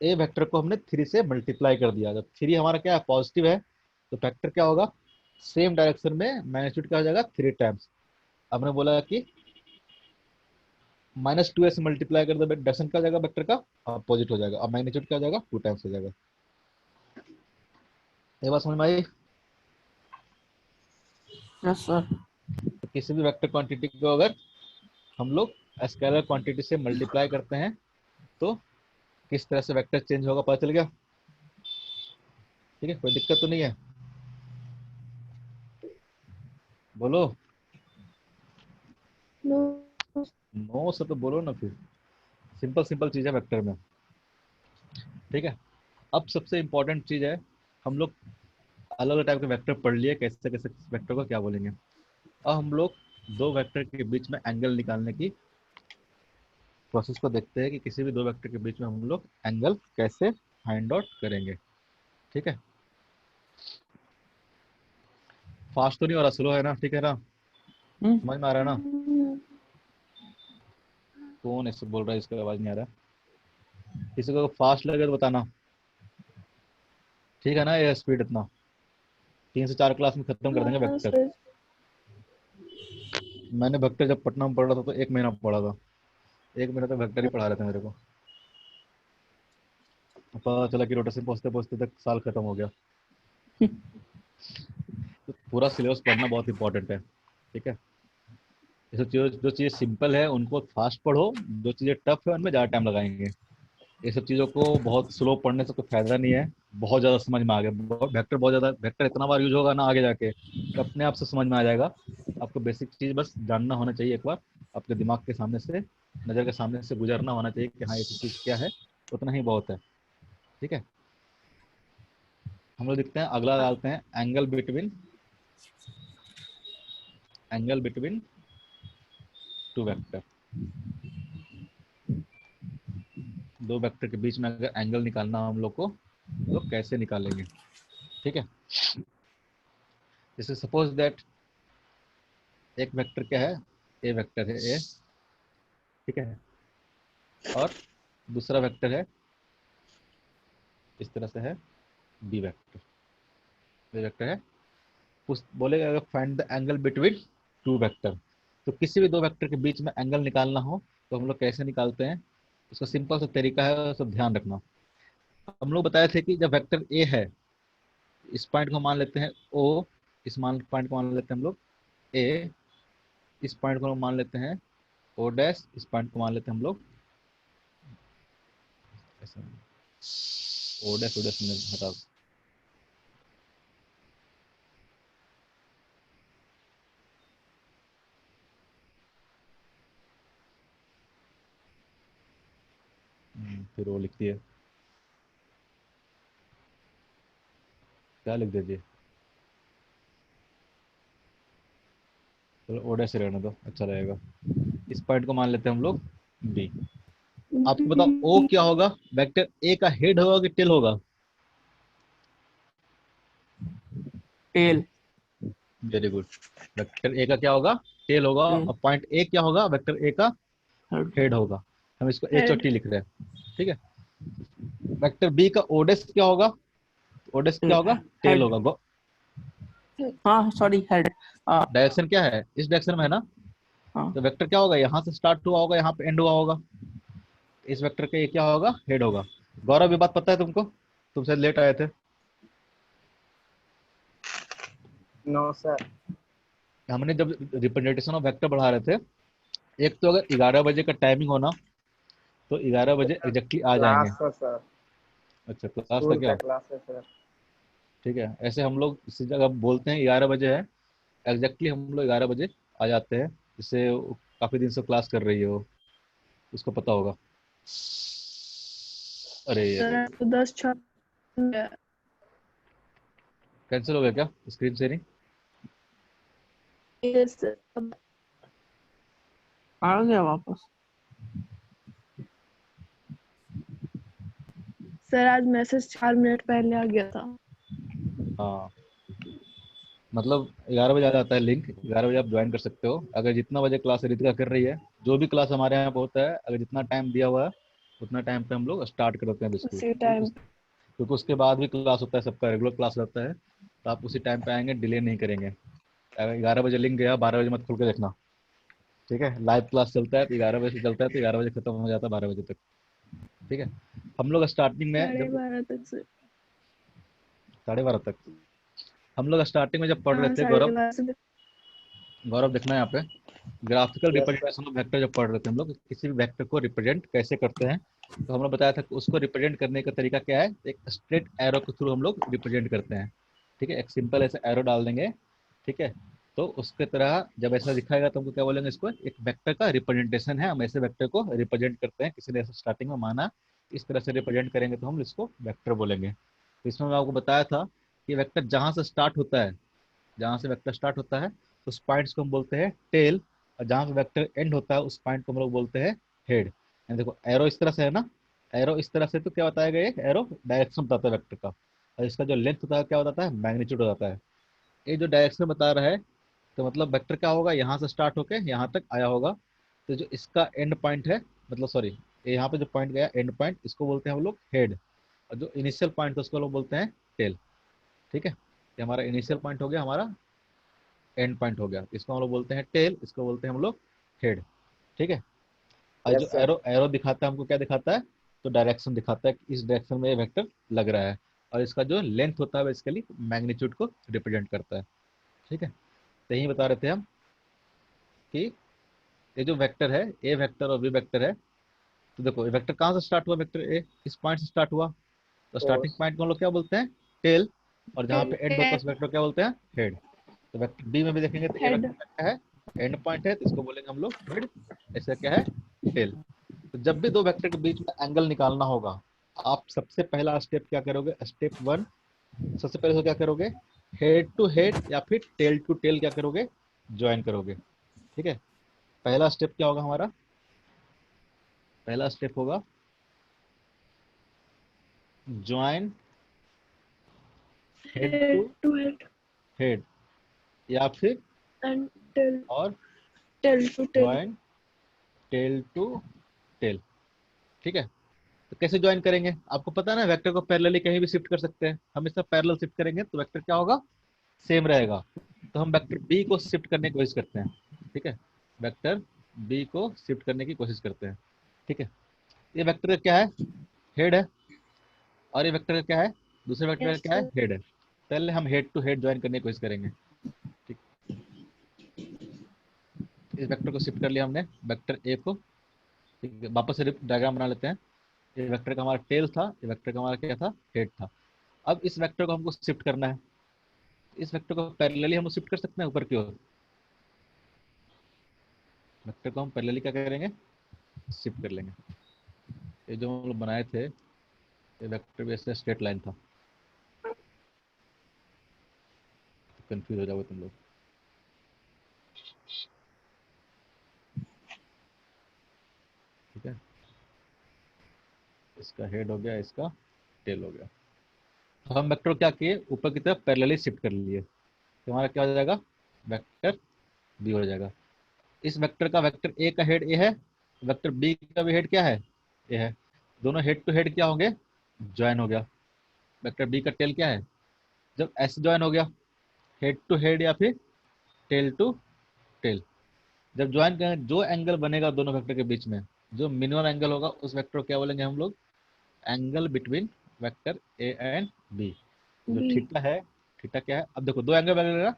ए वेक्टर को हमने 3 से मल्टीप्लाई कर दिया, जब 3 हमारा क्या है, पॉजिटिव है, तो फैक्टर क्या होगा, सेम डायरेक्शन में मैग्नीट्यूड क्या हो जाएगा, 3 टाइम्स। अब हमने बोला कि -2a से मल्टीप्लाई कर दो, डायरेक्शन क्या हो जाएगा वेक्टर का, अपोजिट हो जाएगा, अब मैग्नीट्यूड क्या हो जाएगा, 2 टाइम्स हो जाएगा। ये बात समझ में आई? Yes sir. तो किसी भी वेक्टर क्वांटिटी को अगर हम लोग स्केलर क्वांटिटी से मल्टीप्लाई करते हैं तो किस तरह से वेक्टर चेंज होगा, पता चल गया? ठीक है, कोई दिक्कत तो नहीं है? बोलो। नो। नो से तो बोलो ना फिर, सिंपल सिंपल चीज है वेक्टर में। ठीक है, अब सबसे इंपॉर्टेंट चीज है, हम लोग अलग अलग टाइप के वेक्टर पढ़ लिए, कैसे कैसे वेक्टर को क्या बोलेंगे। अब हम लोग दो वेक्टर के बीच में एंगल निकालने की प्रोसेस को देखते हैं कि किसी भी दो वेक्टर के बीच में हम लोग एंगल कैसे फाइंड आउट करेंगे। ठीक है, फास्ट तो नहीं हो रहा, स्लो है ना? ठीक है ना, समझ में आ रहा है ना? कौन ऐसे बोल रहा है, इसका आवाज नहीं आ रहा? किसी को फास्ट लगे तो बताना, ठीक है ना? ये स्पीड इतना 3 से 4 क्लास में खत्म कर देंगे हाँ वेक्टर। सर। मैंने वेक्टर जब पटना में पढ़ रहा था तो 1 महीना पढ़ा था, 1 महीना तक वेक्टर ही पढ़ा रहे थे मेरे को। पता चला कि रोटेशन पहुंचते पहुंचते तक साल खत्म हो गया। तो पूरा सिलेबस पढ़ना बहुत इंपॉर्टेंट है। ठीक है, ये सब चीज़, जो चीज़ सिंपल है उनको फास्ट पढ़ो, जो चीज़ें टफ है उनमें ज़्यादा टाइम लगाएंगे। ये सब चीज़ों को बहुत स्लो पढ़ने से कोई फायदा नहीं है, बहुत ज़्यादा समझ में आ गया, वेक्टर बहुत ज़्यादा, वेक्टर इतना बार यूज होगा ना आगे जाके कि अपने आप से समझ में आ जाएगा। आपको बेसिक चीज़ बस जानना होना चाहिए, एक बार आपके दिमाग के सामने से, नज़र के सामने से गुजरना होना चाहिए कि हाँ ये चीज़ क्या है, उतना ही बहुत है। ठीक है, हम लोग देखते हैं, अगला डालते हैं एंगल बिटवीन टू वेक्टर। दो वेक्टर के बीच में अगर एंगल निकालना हो हम लोग को, तो कैसे निकालेंगे? ठीक है, जैसे सपोज दैट एक वेक्टर क्या है, ए वेक्टर है ए, ठीक है, और दूसरा वेक्टर है इस तरह से है, बी वेक्टर, बी वेक्टर है। उस बोलेगा अगर find the angle between two vector, तो किसी भी दो वेक्टर के बीच में एंगल निकालना हो तो हम लोग कैसे निकालते हैं, इसका सिंपल सा तरीका है, सब ध्यान रखना। हम लोग बताए थे कि जब वेक्टर ए है, इस पॉइंट को मान लेते हैं ओ, इस पॉइंट को मान लेते हैं हम लोग ए, इस पॉइंट को मान लेते हैं ओ डैश, इस पॉइंट को मान लेते हैं हम लोग ओ डैश, ओ डैश हटा दो। फिर वो लिखती है, क्या लिख दीजिए, चलो ओ डैश रहने दो, अच्छा रहेगा। इस पॉइंट को मान लेते हैं हम लोग बी। आप बताओ ओ क्या होगा, वेक्टर ए का हेड होगा कि टेल होगा? Tail. Very good, vector A का क्या होगा, टेल होगा, टेल। और पॉइंट ए क्या होगा, वेक्टर ए का हेड। हेड होगा। हम इसको एच और हेड। टी लिख रहे हैं। ठीक है, वेक्टर बी का ओडेस क्या होगा, ओडेस क्या होगा, टेल हेड। होगा। हाँ सॉरी, हेड। हाँ। डायरेक्शन क्या है, इस डायरेक्शन में है ना, हाँ। तो वेक्टर क्या होगा, यहाँ से स्टार्ट हुआ होगा, यहाँ पे एंड हुआ होगा, इस वेक्टर का ये क्या होगा, हेड होगा। गौरव ये बात पता है तुमको? तुम शायद लेट आए थे। No sir. हमने जब रिप्रेजेंटेशन ऑफ वेक्टर बढ़ा रहे थे एक तो अगर 11 बजे का टाइमिंग हो ना तो 11 बजे एग्जैक्टली आ जाएंगे। क्लास है सर, अच्छा, क्लास था स्कूल का क्या? क्लास है सर। ठीक है, ऐसे हम लोग इसी जगह बोलते हैं 11 बजे है, एग्जैक्टली हम लोग 11 बजे आ जाते हैं। जिससे काफी दिन से क्लास कर रही है वो, उसको पता होगा। अरे सर अरे, आज तो 10 छः कैंसिल हो गया क्या स्क्रीन शेयरिंग? आ गया वापस। सर आज मैसेज 4 मिनट पहले आ गया था। हाँ, मतलब 11 बजे आ जाता है लिंक, 11 बजे आप ज्वाइन कर सकते हो। अगर जितना बजे क्लास रितिका कर रही है, जो भी क्लास हमारे यहाँ पे होता है, अगर जितना टाइम दिया हुआ है उतना टाइम पे हम लोग स्टार्ट कर देते हैं बिल्कुल। उसी टाइम क्योंकि उसके बाद भी क्लास होता है, सबका रेगुलर क्लास रहता है, तो आप उसी टाइम पे आएंगे, डिले नहीं करेंगे। अगर 11 बजे लिंक गया, 12 बजे मत खोल के देखना। ठीक है, लाइव क्लास चलता है तो 11 बजे से चलता है, तो 11 बजे खत्म हो जाता है 12 बजे तक। ठीक है, हम लोग स्टार्टिंग में साढ़े जब 12 तक से। 12:30 तक, हम लोग स्टार्टिंग में जब पढ़ रहे हाँ थे, साढ़े गौरव, 12 से। गौरव देखना यहाँ पे, graphical yes sir. Representation of vector जब पढ़ रहे थे हम लोग, किसी भी वेक्टर को रिप्रेजेंट कैसे करते हैं, तो हम लोग बताया था कि उसको रिप्रेजेंट करने का तरीका क्या है। एक स्ट्रेट एरो के थ्रू हम लोग रिप्रेजेंट करते हैं। ठीक है, एक सिंपल ऐसे एरो डाल देंगे। ठीक है, तो उसके तरह जब ऐसा दिखाएगा तो हमको क्या बोलेंगे, इसको एक वेक्टर का रिप्रेजेंटेशन है, हम ऐसे वेक्टर को रिप्रेजेंट करते हैं। किसी ने ऐसे स्टार्टिंग में माना इस तरह से रिप्रेजेंट करेंगे तो हम इसको वेक्टर बोलेंगे। तो इसमें मैं आपको बताया था कि वेक्टर जहाँ से स्टार्ट होता है, जहाँ से वेक्टर स्टार्ट होता है उस पॉइंट्स को हम बोलते हैं टेल, और जहाँ पे वेक्टर एंड होता है उस पॉइंट को हम लोग बोलते हैं हेड। यानी देखो, एरो इस तरह से है ना, एरो इस तरह से, तो क्या बताएगा, ये एरो डायरेक्शन बताता है वेक्टर का, और इसका जो लेंथ होता है क्या बताता है, मैग्नीट्यूड हो जाता है। ये जो डायरेक्शन बता रहा है, तो मतलब वेक्टर क्या होगा, यहाँ से स्टार्ट होके यहाँ तक आया होगा, तो जो इसका एंड पॉइंट है, मतलब सॉरी, यहाँ पे जो पॉइंट गया एंड पॉइंट, इसको बोलते हैं हम लोग हेड, और जो इनिशियल पॉइंट है उसको लोग बोलते हैं टेल। ठीक है, ये हमारा इनिशियल पॉइंट हो गया, हमारा एंड पॉइंट हो गया, इसको हम लोग बोलते हैं टेल, इसको बोलते हैं हम लोग हेड। ठीक है, और जो यस सर। एरो एरो दिखाता है हमको क्या दिखाता है, तो डायरेक्शन दिखाता है कि इस डायरेक्शन में ये वेक्टर लग रहा है, और इसका जो लेंथ होता है बेसिकली मैग्नीट्यूड को रिप्रेजेंट करता है। ठीक है, तो यही बता रहे थे हम कि ये जो वेक्टर है, ए वेक्टर और बी वेक्टर है, तो देखो ये वेक्टर कहाँ से स्टार्ट हुआ, वेक्टर ए इस पॉइंट से स्टार्ट हुआ, तो तो स्टार्टिंग पॉइंट को हम लोग क्या बोलते हैं, टेल, और जहाँ पे एंड होता है उस हेड। वेक्टर को क्या बोलते हैं, हेड। तो वेक्टर बी में भी देखेंगे तो ए हेड। वेक्टर क्या है, एंड पॉइंट है, तो इसको बोलेंगे हम लोग हेड, ऐसा क्या है, टेल। तो जब भी दो वेक्टर के बीच में एंगल निकालना होगा, आप सबसे पहला स्टेप क्या करोगे, स्टेप वन, सबसे पहले तो क्या करोगे, हेड टू हेड या फिर टेल टू टेल क्या करोगे, ज्वाइन करोगे। ठीक है, पहला स्टेप क्या होगा हमारा, पहला स्टेप होगा join head to head to head head, या फिर एंड टेल और tail to tail. Join tail to tail. ठीक है, तो कैसे ज्वाइन करेंगे, आपको पता है ना, वेक्टर को पैरेलली कहीं भी शिफ्ट कर सकते हैं, हमेशा पैरेलल शिफ्ट करेंगे तो वेक्टर क्या होगा, सेम रहेगा। तो हम वेक्टर बी को शिफ्ट करने की कोशिश करते हैं। ठीक है, वेक्टर बी को शिफ्ट करने की कोशिश करते हैं। ठीक है, ये वेक्टर का क्या है, हेड है, और ये वेक्टर का क्या है, दूसरे वेक्टर का यस क्या है, सर। हेड है। पहले हम हेड टू हेड ज्वाइन करने की कोशिश करेंगे। ठीक, इस वेक्टर को शिफ्ट कर लिया हमने, वेक्टर ए को। ठीक है, वापस से डायग्राम बना लेते हैं। ये वेक्टर का हमारा टेल था, ये वेक्टर का हमारा क्या था, हेड था। अब इस वेक्टर को हमको शिफ्ट करना है, इस वेक्टर को पैरेलली हम शिफ्ट कर सकते हैं ऊपर की ओर, वेक्टर को हम पैरेलली क्या करेंगे, शिफ्ट कर लेंगे। ये जो हम लोग बनाए थे, ये वेक्टर भी ऐसे स्ट्रेट लाइन था, कंफ्यूज हो जाओगे तुम लोग। ठीक है, इसका हेड हो गया, इसका टेल हो गया। तो हम वेक्टर क्या किए, ऊपर की तरफ पैरेलली शिफ्ट कर लिए, तो हमारा क्या हो जाएगा, वेक्टर बी हो जाएगा। इस वेक्टर का, वेक्टर ए का हेड ए है, वेक्टर बी का भी हेड क्या है, ए है। दोनों हेड टू हेड क्या होंगे, ज्वाइन हो गया। वेक्टर बी का टेल क्या है, जब ऐसे ज्वाइन हो गया, हेड टू हेड या फिर टेल टू टेल, जब ज्वाइन करें जो एंगल बनेगा दोनों वेक्टर के बीच में, जो मिनिमम एंगल होगा उस वेक्टर को क्या बोलेंगे हम लोग, angle between vector A and B. जो बी। थीटा है, थीटा क्या है, अब देखो दो एंगल बनेगा,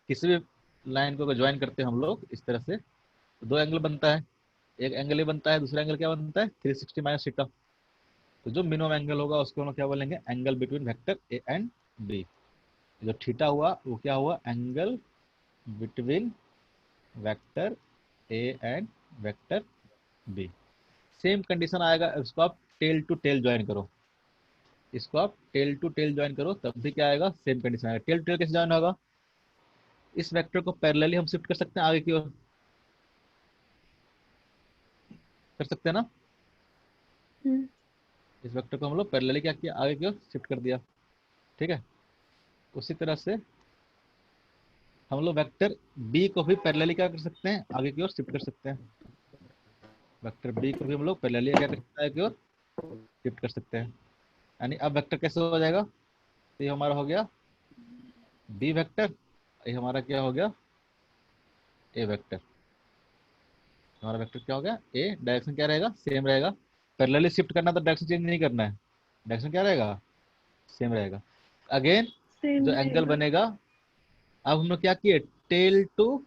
किसी भी लाइन को ज्वाइन करते हैं हम लोग इस तरह से, दो एंगल बनता है, एक एंगल ये बनता है, दूसरा एंगल क्या बनता है 360 माइनस थीटा। तो जो मिनिमम एंगल होगा उसको हम लोग क्या बोलेंगे, angle between vector A and B. जो थीटा हुआ वो क्या हुआ, angle between vector A and vector B. Same condition आएगा, इसको आप टेल टू टेल ज्वाइन करो, इसको आप टेल टू टेल ज्वाइन करो, तब भी क्या आएगा, सेम कंडीशन आएगा। टेल टू टेल कैसे ज्वाइन होगा, इस वेक्टर को पैरेलली हम शिफ्ट कर सकते हैं आगे की ओर, कर सकते हैं ना। हम्म, इस वेक्टर को हम लोग पैरेलली क्या किया, आगे की ओर शिफ्ट कर दिया, ठीक है। उसी तरह से हम लोग वेक्टर बी को भी पैरेलली क्या कर सकते हैं, आगे की ओर शिफ्ट कर सकते हैं। वेक्टर बी को भी हम लोग पैरेलली क्या कर सकते हैं, आगे की ओर शिफ्ट कर सकते हैं। यानी अब वेक्टर कैसे हो जाएगा, तो ये हमारा हो गया बी वेक्टर, ये हमारा क्या हो गया, ए वेक्टर। हमारा वेक्टर क्या हो गया, ए। डायरेक्शन क्या रहेगा, सेम रहेगा। पैरेलली शिफ्ट करना तो डायरेक्शन चेंज नहीं करना है, डायरेक्शन क्या रहेगा, सेम रहेगा। अगेन सेम जो एंगल रहेगा। बनेगा, अब हम लोग क्या किए, टेल टू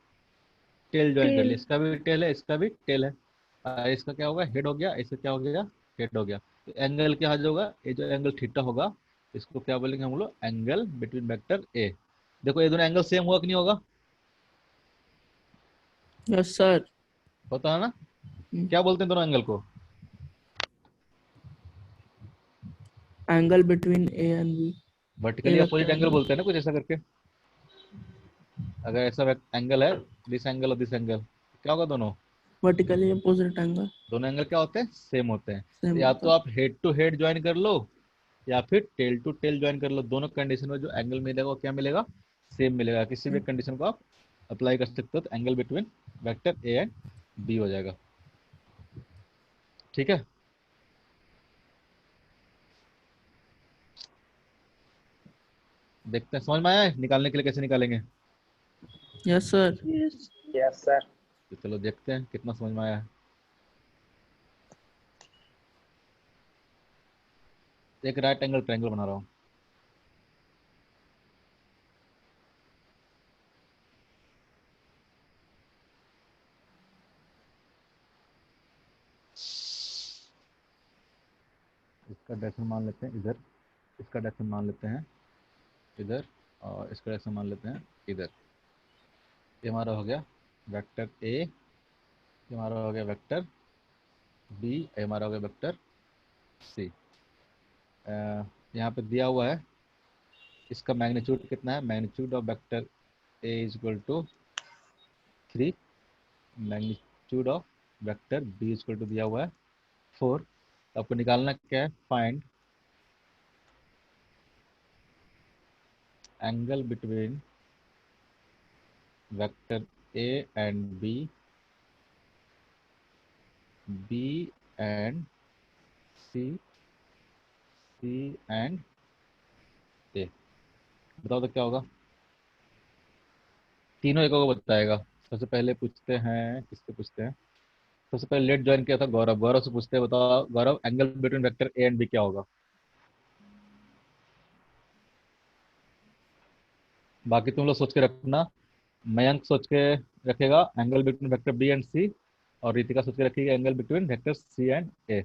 टेल ज्वाइन कर लिया, टेल। इसका भी टेल है, इसका भी टेल है। इसका क्या होगा, हेड हो गया, इसका क्या हो गया, हेड हो गया। तो एंगल क्या हो होगा, ये जो एंगल थीटा होगा, इसको क्या बोलेंगे हम लोग, एंगल बिटवीन वेक्टर ए। देखो ये दोनों एंगल सेम हुआ कि नहीं होगा, यस सर। होता है ना। क्या बोलते हैं दोनों एंगल को, angle between A and B. A vertically opposite vector angle angle. बोलते हैं ना, कुछ ऐसा करके। अगर ऐसा एंगल है, दिस एंगल और दिस एंगल, क्या होगा दोनों, वर्टिकली अपोजिट एंगल दोनों एंगल क्या होते हैं, सेम होते हैं। तो सेम या होता तो है। आप हेड टू हेड ज्वाइन कर लो, या फिर टेल टू टेल ज्वाइन कर लो। दोनों कंडीशन में जो एंगल मिलेगा वो क्या मिलेगा, सेम मिलेगा। किसी भी कंडीशन को आप अप्लाई कर सकते हो, तो angle between vector A and B हो जाएगा, ठीक है। देखते हैं, समझ में आया है निकालने के लिए कैसे निकालेंगे। Yes sir. Yes. Yes sir. तो चलो देखते हैं कितना समझ में आया है। एक राइट एंगल ट्रायंगल बना रहा हूँ, इसका डायरेक्शन मान लेते हैं इधर, इसका डायरेक्शन मान लेते हैं इधर, और इसका डायरेक्शन मान लेते हैं इधर। ये हमारा हो गया वेक्टर ए, ये हमारा हो गया वेक्टर बी, ये हमारा हो गया वेक्टर सी। यहाँ पे दिया हुआ है इसका मैग्नीट्यूड कितना है, magnitude of vector A is equal to 3, magnitude of vector b is equal to दिया हुआ है 4। आपको निकालना क्या है, find angle between vector A and b and c, c and a. बताओ तो क्या होगा, तीनों एक को बताएगा। सबसे पहले पूछते हैं, किससे पूछते हैं, सबसे पहले लेट ज्वाइन किया था गौरव, गौरव से पूछते हैं, बताओ Gaurav angle between vector A and B क्या होगा। बाकी तुम लोग सोच के रखना, मयंक सोच के रखेगा angle between vector b and c, और रितिका सोच के रखेगी angle between vector C and a.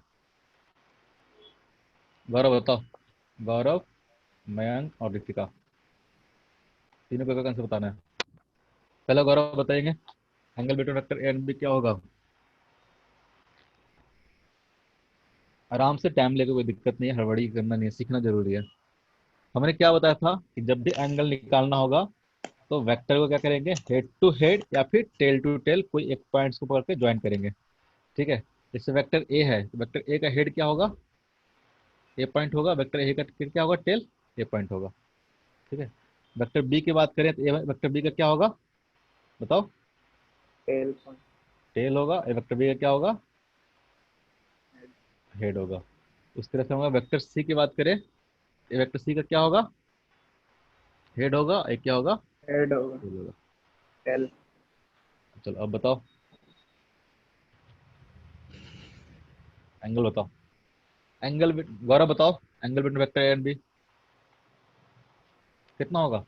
Gaurav बताओ, गौरव, मयंक और रितिका, तीनों को आंसर बताना है। पहला गौरव बताएंगे angle between vector A and B क्या होगा। आराम से टाइम लेके, कोई दिक्कत नहीं है, हड़बड़ी करना नहीं है, सीखना जरूरी है। हमने क्या बताया था कि जब भी एंगल निकालना होगा तो वेक्टर को क्या करेंगे, हेड टू हेड या फिर टेल टू टेल कोई एक पॉइंट्स को पकड़ के ज्वाइन करेंगे, ठीक है। जैसे वेक्टर ए है, तो वेक्टर ए का हेड क्या होगा, ए पॉइंट होगा, वेक्टर ए का फिर क्या होगा, टेल ए पॉइंट होगा, ठीक है। वेक्टर बी की बात करें तो वेक्टर बी का क्या होगा, बताओ, टेल पॉइंट। टेल होगा। वेक्टर बी का क्या होगा, हेड होगा। उस तरह से होगा, वेक्टर सी की बात करें, वेक्टर सी का क्या होगा, हेड होगा, एक क्या होगा, हेड होगा। टेल होगा। टेल। चलो अब बताओ, एंगल बताओ, एंगल गौरव बताओ, angle between vector A and B कितना होगा,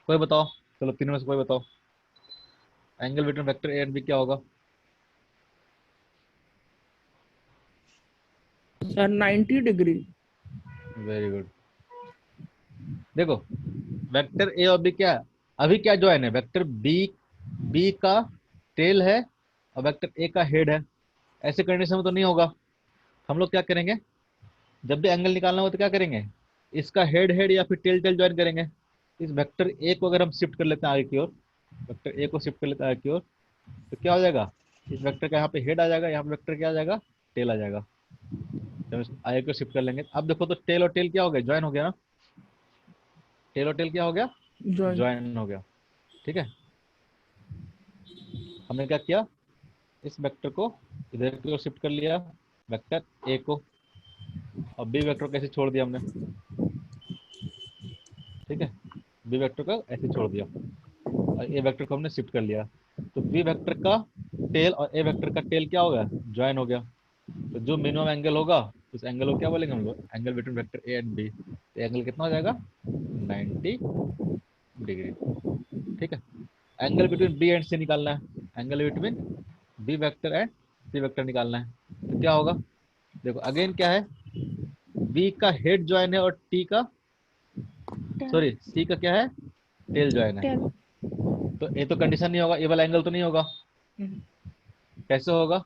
कोई बताओ, चलो तीनों में से कोई बताओ। Angle between vector A and B क्या होगा? Sir 90 degree. Very good. देखो वेक्टर ए और बी क्या है, अभी क्या ज्वाइन है, वेक्टर बी, बी का टेल है और वेक्टर ए का हेड है। ऐसे कंडीशन में तो नहीं होगा। हम लोग क्या करेंगे, जब भी एंगल निकालना हो तो क्या करेंगे, इसका हेड हेड या फिर टेल टेल ज्वाइन करेंगे। इस वेक्टर ए को अगर हम शिफ्ट कर लेते हैं आगे की ओर, वेक्टर ए को शिफ्ट कर लेते हैं आगे की ओर, तो क्या हो जाएगा, इस वेक्टर का यहाँ पे हेड आ जाएगा, यहाँ पे वेक्टर क्या आ जाएगा, टेल आ जाएगा। जब इस आगे को शिफ्ट कर लेंगे, अब देखो तो टेल और टेल क्या हो गया, ज्वाइन हो गया ना। टेल और टेल क्या हो गया, ज्वाइन। ज्वाइन हो गया। ठीक है, हमने क्या किया, इस वेक्टर को इधर की ओर शिफ्ट कर लिया, वेक्टर ए को, और बी वेक्टर को ऐसे छोड़ दिया हमने। ठीक है, बी वेक्टर को ऐसे छोड़ दिया और ए वेक्टर को हमने शिफ्ट कर लिया। तो बी वेक्टर का टेल और ए वेक्टर का टेल क्या हो गया, ज्वाइन हो गया। तो जो मिनिमम एंगल होगा उस एंगल को क्या बोलेंगे हम लोग, angle between vector A and B. तो एंगल कितना हो जाएगा, 90 डिग्री। ठीक है, angle between B and C निकालना है, angle between B vector and C vector निकालना है। तो क्या होगा, देखो अगेन क्या है, बी का हेड ज्वाइन है और टी का, सॉरी सी का क्या है, टेल ज्वाइन है। टेल। तो ये तो कंडीशन नहीं होगा, ये वाला एंगल तो नहीं होगा। कैसे होगा,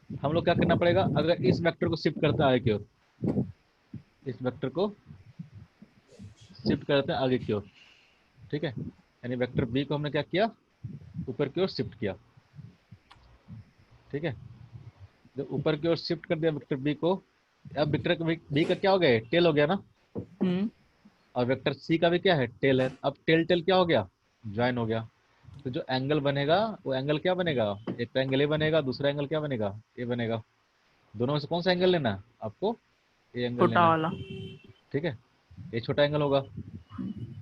हम लोग क्या करना पड़ेगा, अगर इस वेक्टर को शिफ्ट करते हैं आगे की ओर, इस वेक्टर को शिफ्ट करते हैं आगे की ओर। ठीक है, यानी वेक्टर बी को हमने क्या किया, ऊपर की ओर शिफ्ट किया। ठीक है, जब ऊपर की ओर शिफ्ट कर दिया वेक्टर बी को, अब वेक्टर बी का क्या हो गया, टेल हो गया ना, और वेक्टर सी का भी क्या है, टेल है। अब टेल टेल क्या हो गया, ज्वाइन हो गया। तो जो एंगल बनेगा वो एंगल क्या बनेगा, एक तो एंगल ए बनेगा, दूसरा एंगल क्या बनेगा, ए बनेगा। दोनों में से कौन सा एंगल लेना है आपको, ए एंगल छोटा लेना है। वाला। ठीक है, ये छोटा एंगल होगा,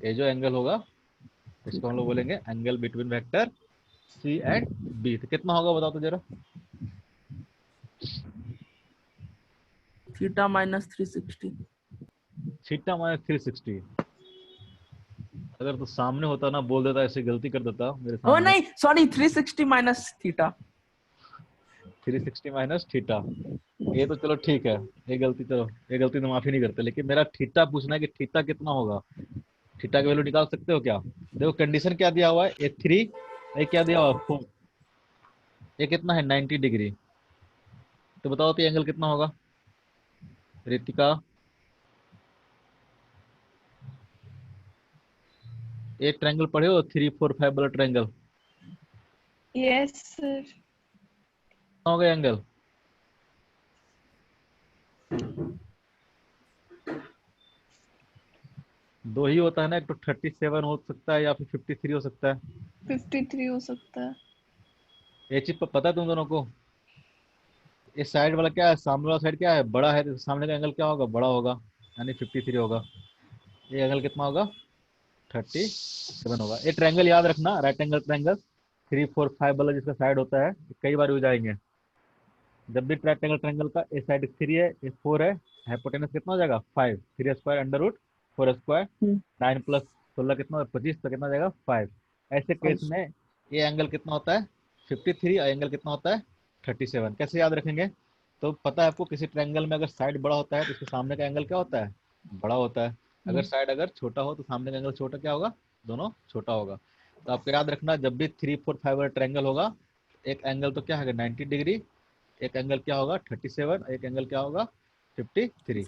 ये जो एंगल होगा इसको हम लोग बोलेंगे angle between vector C and B. तो कितना होगा बताओ तो जरा, थीटा माइनस 360। Theta minus 360। अगर तो सामने होता ना, बोल देता, ऐसे गलती कर देता मेरे ओ सामने। नहीं sorry, 360 minus theta. 360 minus theta, ये तो चलो ठीक है, ये गलती, चलो ये गलती तो माफी नहीं करते, लेकिन मेरा थीटा पूछना है कि थीटा कितना होगा। थीटा की वैल्यू निकाल सकते हो क्या, देखो कंडीशन क्या दिया हुआ है, ए 3, ये क्या दिया हुआ है 4, ये कितना है 90 डिग्री। तो बताओ तो एंगल कितना होगा, रितिका। एक ट्रायंगल पढ़े हो, 3 4 5 वाला ट्रायंगल, कितना यस सर। होगा एंगल, दो ही होता है ना, एक तो 37 हो सकता है या फिर 53 हो सकता है। 53 हो सकता है। ये चीज पता है तुम दोनों को, इस साइड वाला क्या है, सामने वाला साइड क्या है, बड़ा है, तो सामने का एंगल क्या होगा, बड़ा होगा, यानी 53 होगा। ये एंगल कितना होगा, 37 होगा। ये ट्रायंगल याद रखना, राइट एंगल ट्रायंगल 3 4 5 वाला जिसका साइड होता है, कई बार यूज आएंगे। जब भी राइट एंगल ट्रायंगल का ये साइड 3 है, ये 4 है, हाइपोटेनस कितना हो जाएगा 5, 3 स्क्वायर अंडर रूट 4 स्क्वायर, 9 प्लस 16 कितना, 25, तो कितना हो जाएगा 5। ऐसे केस में ये एंगल कितना होता है 53 और एंगल कितना होता है 37। कैसे याद रखेंगे, तो पता है आपको, किसी ट्रायंगल में अगर साइड बड़ा होता है तो उसके सामने का एंगल क्या होता है, बड़ा होता है। अगर साइड अगर छोटा हो तो सामने का एंगल छोटा क्या होगा, दोनों छोटा होगा। तो आपको याद रखना, जब भी 3 4 5 वाला ट्रायंगल होगा, एक एंगल तो क्या है 90 डिग्री, एक एंगल क्या होगा 37, एक एंगल क्या होगा 53।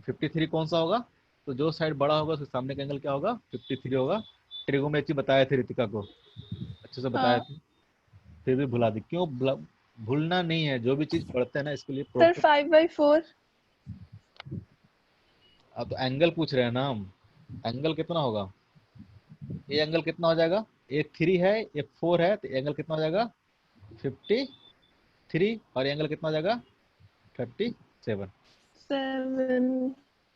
53 कौन सा होगा, तो जो साइड बड़ा होगा उसके सामने का एंगल क्या होगा 53 होगा। ट्रिगोमेट्री बताए थे रितिका को, अच्छे से बताए हाँ थे, फिर भी भुला दी क्यों, भूलना नहीं है, जो भी चीज पढ़ते हैं ना इसके लिए सर प्रॉपर। 5/4। अब तो एंगल पूछ रहे हैं ना हम, एंगल कितना होगा, ये एंगल कितना हो जाएगा, एक 3 है एक 4 है, तो एंगल कितना हो जाएगा 53, और एंगल कितना हो जाएगा 37। 7।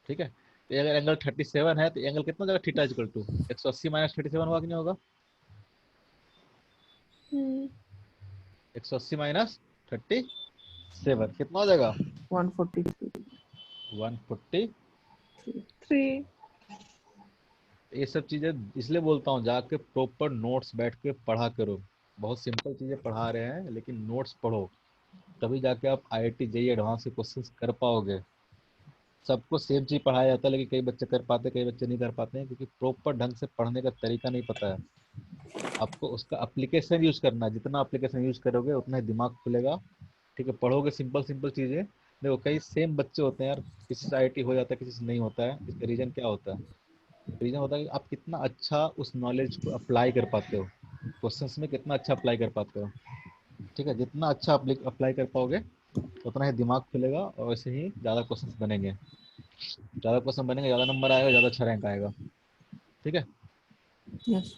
ठीक है, तो अगर एंगल 37 है तो एंगल कितना हो जाएगा, थीटा इक्वल टू 180 माइनस 37 होगा कि नहीं होगा, 180 माइनस 37 कितना हो जाएगा 140। 140। 3। ये सब चीजें इसलिए बोलता हूँ जाके प्रॉपर नोट्स बैठ के पढ़ा करो। बहुत सिंपल चीजें पढ़ा रहे हैं लेकिन नोट्स पढ़ो, तभी जाके आप IIT जेईई एडवांस के क्वेश्चंस कर पाओगे। सबको सेम चीज पढ़ाया जाता है लेकिन कई बच्चे कर पाते हैं, कई बच्चे नहीं कर पाते हैं, क्योंकि प्रॉपर ढंग से पढ़ने का तरीका नहीं पता है। आपको उसका एप्लीकेशन यूज करना है, जितना एप्लीकेशन यूज करोगे उतना ही दिमाग खुलेगा। ठीक है, पढ़ोगे सिंपल सिंपल चीजें। देखो कई सेम बच्चे होते हैं यार, किसी से IIT हो जाता है, किसी से नहीं होता है। इसका रीजन क्या होता है? रीजन होता है कि आप कितना अच्छा उस नॉलेज को अप्लाई कर पाते हो, क्वेश्चंस में कितना अच्छा अप्लाई कर पाते हो। ठीक है, जितना अच्छा अप्लाई कर पाओगे उतना ही दिमाग खुलेगा और वैसे ही ज़्यादा क्वेश्चंस बनेंगे। ज़्यादा क्वेश्चन बनेंगे, ज़्यादा नंबर आएगा, ज़्यादा अच्छा रैंक आएगा। ठीक है, यस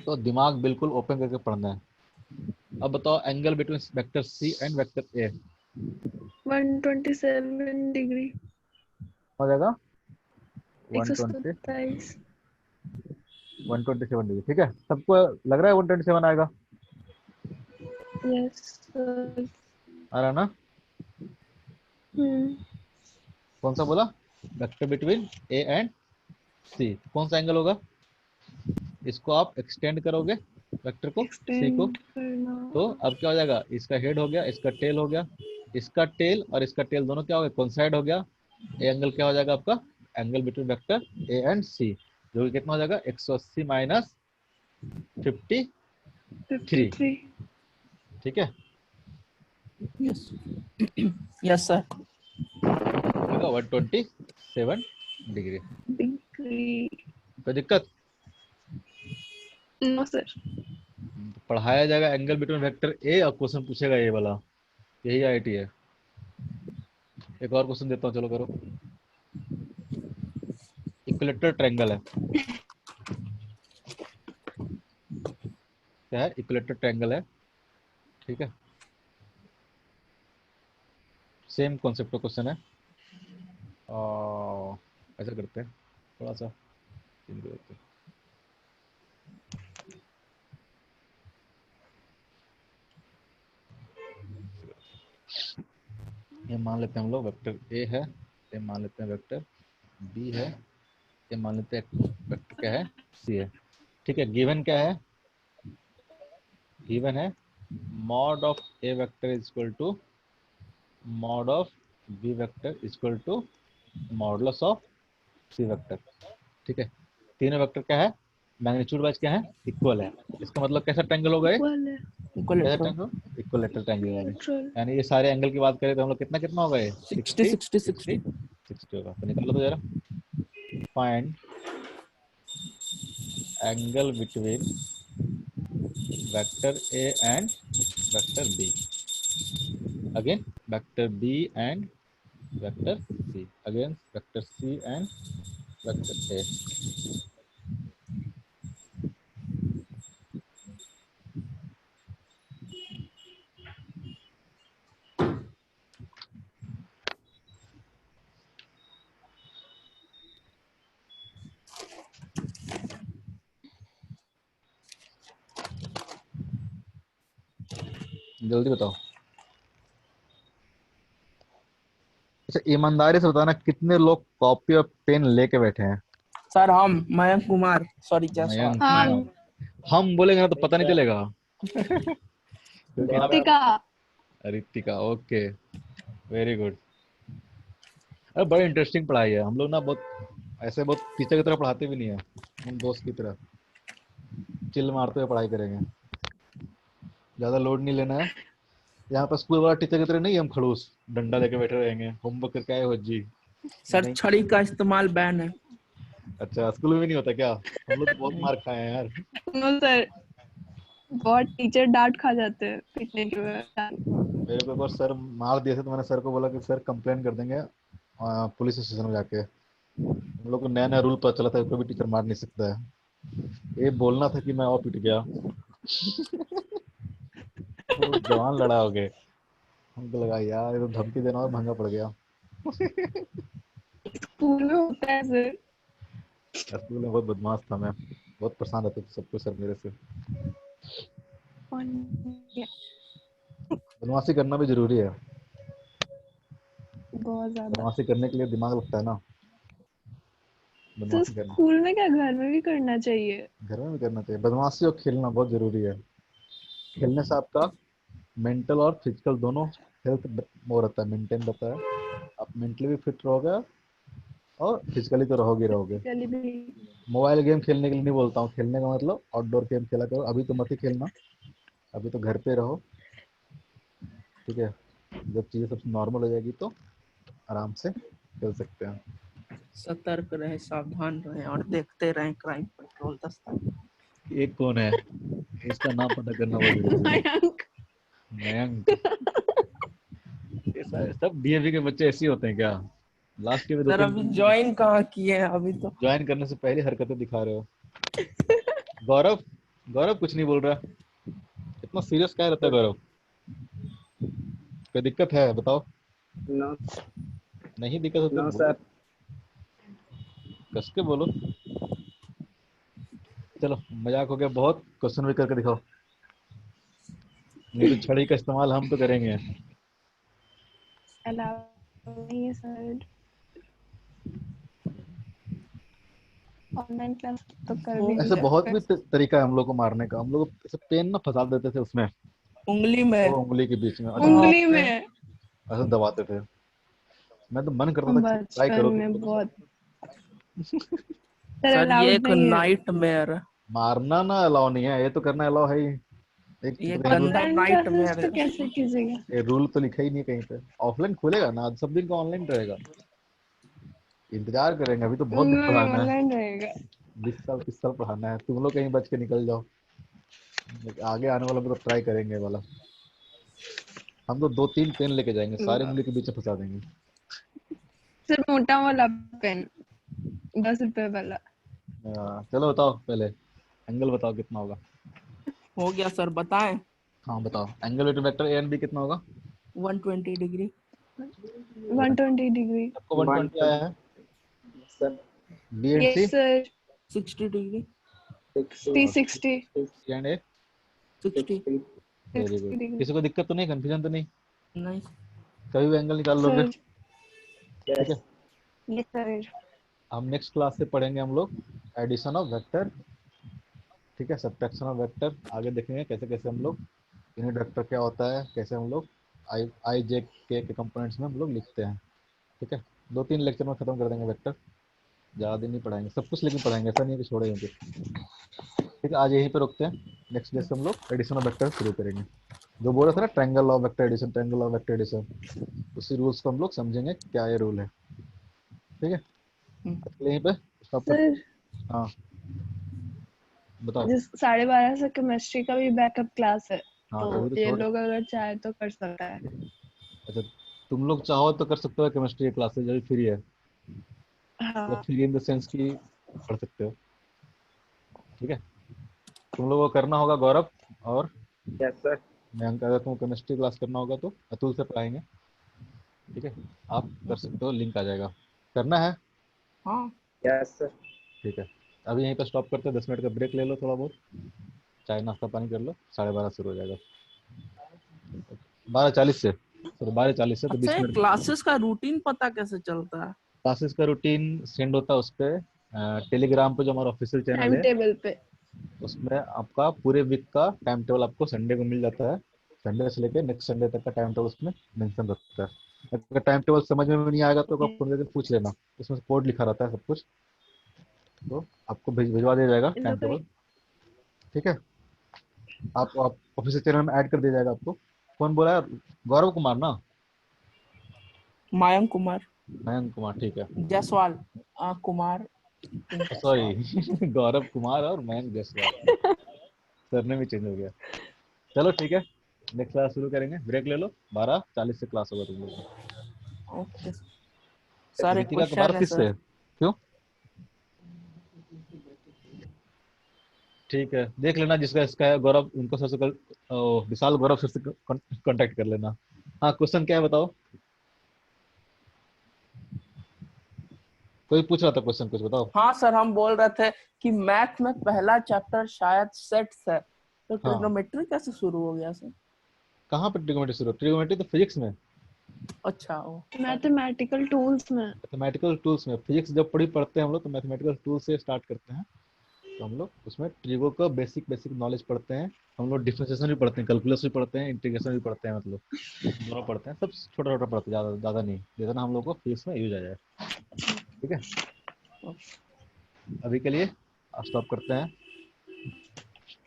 तो दिमाग बिल्कुल ओपन करके पढ़ना है। अब बताओ angle between vector C and vector A 127 degree. हो जाएगा 120 127। 127 डिग्री। ठीक है, सबको लग रहा है 127 आएगा? Yes sir. आ रहा है ना? हम्म। कौन सा बोला? Vector between A and C, कौन सा एंगल होगा? इसको आप एक्सटेंड करोगे वेक्टर को, C को, एक्सटेंड करना। तो अब क्या हो जाएगा? इसका हेड हो गया, इसका टेल हो गया, इसका टेल और इसका टेल दोनों क्या हो गया? कोइंसाइड हो गया। ए एंगल क्या हो जाएगा आपका? Angle between vector A and C, जो कि कितना हो जाएगा? 180 माइनस 53। 53 ठीक है, yes yes sir. 127 degree. Degree. कोई दिक्कत? No sir. पढ़ाया जाएगा एंगल बिटवीन वेक्टर A और क्वेश्चन पूछेगा ये वाला, यही IIT है। एक और क्वेश्चन देता हूँ, चलो करो। इक्विलेटरल ट्रायंगल है, क्या है? इक्विलेटरल ट्रायंगल है। ठीक है, सेम कॉन्सेप्ट का क्वेश्चन है। ऐसा करते हैं, थोड़ा सा change करते हैं। ये मान लेते हैं हम लोग वेक्टर A है, ये मान लेते हैं वेक्टर B है, ये मान लेते हैं वेक्टर क्या है? C है। ठीक है, गिवन क्या है? गिवन है mod of A vector is equal to mod of B vector is equal to modulus of C vector. ठीक है, तीनों वेक्टर क्या है? मैग्नीट्यूड वाइज क्या है? इक्वल है। इसका मतलब कैसा ट्रायंगल होगा ये? इक्वल है। कैसा इक्वलेटरल ट्रायंगल? Equilateral triangle. यानी न्यूट्रल। यानी ये सारे एंगल की बात करें तो हम लोग कितना कितना होगा? ये 60 60 60 60 60 60 होगा। तो निकालो तो जरा, find angle between vector A and vector B, again vector B and vector C, again vector C and vector A। जल्दी बताओ। अच्छा, ईमानदारी से बताना कितने लोग कॉपी और पेन लेके बैठे हैं? सर हम मयंक कुमार सॉरी क्या सवाल मयंक हाँ। मयंक कुमार। हम बोलेंगे ना तो पता नहीं चलेगा क्योंकि यहाँ Ritika. Ritika, okay, very good. अरे बड़ी इंटरेस्टिंग पढ़ाई है। हम लोग ना बहुत ऐसे बहुत टीचर की तरह पढ़ाते भी नहीं है, हम दोस्त की तरह चिल मारते हुए पढ़ाई करेंगे। ज्यादा लोड नहीं लेना है। यहाँ पर स्कूल वाला टीचर की तरह नहीं, हम खड़ूस डंडा लेके बैठे रहेंगे, होमवर्क करके आए हो जी? सर नहीं। छड़ी का इस्तेमाल बैन है। अच्छा, स्कूल में भी नहीं होता क्या? हम लोग तो बहुत नहीं मार खाए हैं यार। No sir. बहुत टीचर डांट खा जाते हैं पीटने के बाद। मेरे को एक बार सर मार दिए थे तो मैंने सर को बोला कि सर कंप्लेन कर देंगे पुलिस स्टेशन में जाके। हम लोग को नया नया रूल पता चला था, कोई भी टीचर मार नहीं सकता है। ये बोलना था कि मैं और पीट गया वो जवान लड़ा हो गए। हमको लगा यार ये तो धमकी देना और महंगा पड़ गया स्कूल में होता है सर। स्कूल में बहुत बदमाश था मैं, बहुत परेशान रहते थे सबको सर मेरे से। बदमाशी करना भी जरूरी है, बहुत ज्यादा। बदमाशी करने के लिए दिमाग लगता है ना। तो बदमाशी करना, स्कूल में क्या घर में भी करना चाहिए? घर में भी करना चाहिए। बदमाशी और खेलना बहुत जरूरी है। खेलने से आपका मेंटल और फिजिकल दोनों हेल्थ वो रहता है, मेंटेन रहता है। आप मेंटली भी फिट रहोगे और फिजिकली तो रहोगे रहोगे। फिजिकली भी। मोबाइल गेम खेलने के लिए नहीं बोलता हूँ, खेलने का मतलब आउटडोर गेम खेला करो। अभी तो मत ही खेलना, अभी तो घर पे रहो, ठीक है। जब चीज़ें सब नॉर्मल हो जाएगी तो आराम से खेल सकते हैं। सतर्क रहे, सावधान रहे और देखते रहें क्राइम पेट्रोल दस्ता। एक कौन है, इसका नाम पता करना बहुत जरूरी है। मयंक। मयंक। ये सारे सब डीएवी के बच्चे ऐसे ही होते हैं क्या? लास्ट के भी दो सर तीन अभी ज्वाइन कहाँ किए हैं अभी तो। ज्वाइन करने से पहले हरकतें दिखा रहे हो। गौरव, गौरव कुछ नहीं बोल रहा, इतना सीरियस क्या रहता है गौरव? कोई दिक्कत है बताओ? नो नहीं दिक्कत हो तो नो बोलो, सर। कस के बोलो। चलो मजाक हो गया बहुत, क्वेश्चन भी करके दिखाओ, नहीं तो छड़ी का इस्तेमाल हम तो करेंगे। अलाउ नहीं है सर, ऑनलाइन क्लास तो कर हो भी नहीं ऐसे गया। बहुत सकते। भी तरीका है हम लोग को मारने का। हम लोग ऐसे पेन ना फंसा देते थे उसमें, उंगली वो में। उंगली के बीच में बाप उंगली रे। में। ऐसे दबाते थे। मैं तो मन करता था कि ट्राई बचपन करो तुम में लोग। बहुत। सर सर ये अलाउड एक नहीं है। नाइटमेयर है, मारना ना अलाउ नहीं है, ये तो करना अलाउ है ही। एक ये तो कहीं रूल, गंदा ऑनलाइन क्लासेस नाइटमेयर तो है। कैसे कीजिएगा? ये रूल तो लिखा ही नहीं कहीं पे। ऑफलाइन खुलेगा ना, आज सब दिन का ऑनलाइन रहेगा। इंतजार करेंगे, अभी तो बहुत दिन पढ़ाना है। ऑनलाइन रहेगा। 20 साल 30 साल पढ़ाना है। तुम लोग कहीं बच के निकल जाओ, लेकिन आगे आने वाला में तो ट्राई करेंगे ये वाला। हम तो 2 3 पेन लेके जाएंगे, सारे उंगली के बीच में फंसा देंगे। सर मोटा वाला पेन, 10 रुपए वाला। चलो बताओ पहले, एंगल बताओ कितना होगा। हो गया सर, बताएं। हाँ बताओ, angle with vector A and B कितना होगा? 120 डिग्री। 120 डिग्री। आपको 120 आया 120 है। Sir. B and C, yes sir. 60 degree. 360। C and A. 60। 60 very good. 60 degree. किसी को दिक्कत तो नहीं, कंफ्यूजन तो नहीं? नहीं। कभी भी एंगल निकाल लोगे, सर। ठीक है। Yes yes sir. हम नेक्स्ट क्लास से पढ़ेंगे हम लोग एडिशन ऑफ वेक्टर, ठीक है, सब्ट्रैक्शन ऑफ वेक्टर। आगे देखेंगे कैसे कैसे हम लोग यूनिट वेक्टर क्या होता है, कैसे हम लोग आई आई जे के कंपोनेंट्स में हम लोग लिखते हैं, ठीक है। 2 3 लेक्चर में खत्म कर देंगे वेक्टर, ज़्यादा दिन नहीं पढ़ाएंगे सब कुछ, लेकिन पढ़ाएंगे, ऐसा नहीं है कि छोड़ेंगे कुछ। ठीक है, आज यहीं पे रुकते हैं। नेक्स्ट डे से हम लोग एडिशन ऑफ वेक्टर शुरू करेंगे। जो बोल रहे थे ना triangle of vector addition, triangle of vector addition, उसी रूल्स को हम लोग समझेंगे क्या ये रूल है, ठीक है। आज के लिए यहीं पे स्टॉप करते सर हैं। हाँ बताओ। जिस 12:30 से केमिस्ट्री का भी बैकअप क्लास है, हाँ तो तो अभी तो ये छोड़, लोग अगर चाहे तो कर सकता है। अच्छा तुम लोग चाहो तो कर सकते हो केमिस्ट्री की क्लासेज, अभी फ्री है। या हाँ। फ्री इन द सेंस की पढ़ सकते हो, ठीक है। तुम लोगों को करना होगा गौरव और यस सर। मयंक, अगर तुम केमिस्ट्री क्लास करना होगा तो अतुल से पढ़ाएंगे, ठीक है। आप कर सकते हो, लिंक आ जाएगा। करना है, हाँ। Yes sir. ठीक है। अभी यहीं पर स्टॉप करते हैं, 10 मिनट का ब्रेक ले लो, थोड़ा बहुत चाय नाश्ता पानी कर लो, 12:30 शुरू हो जाएगा। 12:40 से, सॉरी 12:40 से, तो अच्छा, 20 ये मिनट। क्लासेस का रूटीन पता कैसे चलता है? क्लासेस का रूटीन सेंड होता है उस पर, टेलीग्राम पे जो हमारा ऑफिशियल चैनल टाइम है, टेबल पे। उसमें आपका पूरे वीक का टाइम टेबल आपको संडे को मिल जाता है। संडे से लेकर नेक्स्ट संडे तक का टाइम टेबल उसमें मेंशन रहता है। अगर टाइम टेबल समझ में नहीं आएगा तो आप फोन करके पूछ लेना, उसमें कोड लिखा रहता है सब कुछ, तो आपको भिजवा दिया जाएगा इन टाइम लोग का भी। टेबल, ठीक है। आप ऑफिशियल चैनल में ऐड कर दिया जाएगा आपको। कौन बोला है? गौरव कुमार ना? मयंक कुमार मयंक कुमार, ठीक है। जायसवाल। कुमार जायसवाल। सॉरी गौरव कुमार और मयंक जायसवाल, सरनेम भी चेंज हो गया। चलो ठीक है, नेक्स्ट क्लास शुरू करेंगे, ब्रेक ले लो, 12:40 से क्लास होगा तुम लोग का। ओके सर, एक रितिका कुमार क्वेश्चन है फिर सर। से, क्यों? ठीक है, देख लेना जिसका इसका है गौरव, उनको सबसे कल विशाल गौरव सर से कांटेक्ट कर लेना। हाँ क्वेश्चन क्या है बताओ, कोई पूछ रहा था क्वेश्चन, कुछ बताओ। हाँ सर, हम बोल रहे थे कि मैथ में पहला चैप्टर शायद सेट्स है, तो हाँ ट्रिग्नोमेट्री कैसे शुरू हो गया सर? कहाँ पर ट्रिगोनोमेट्री शुरू? ट्रिगोनोमेट्री तो फिजिक्स में, अच्छा ओ मैथमेटिकल टूल्स में। मैथमेटिकल टूल्स में फिजिक्स जब पढ़ते हैं हम लोग तो मैथमेटिकल टूल्स से स्टार्ट करते हैं। तो हम लोग उसमें ट्रिगो का बेसिक नॉलेज पढ़ते हैं। हम लोग डिफरेंशिएशन भी पढ़ते हैं, कैलकुलस भी पढ़ते हैं, इंटीग्रेशन भी पढ़ते हैं, मतलब दोनों पढ़ते हैं, सब छोटा छोटा पढ़ते हैं, ज़्यादा ज़्यादा नहीं, जितना हम लोग को फिजिक्स में यूज आ जाए। ठीक है, अभी के लिए स्टॉप करते हैं।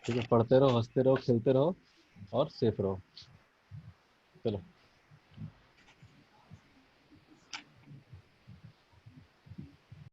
ठीक है, पढ़ते रहो, हंसते रहो, खेलते रहो और सेफ रहो। चलो।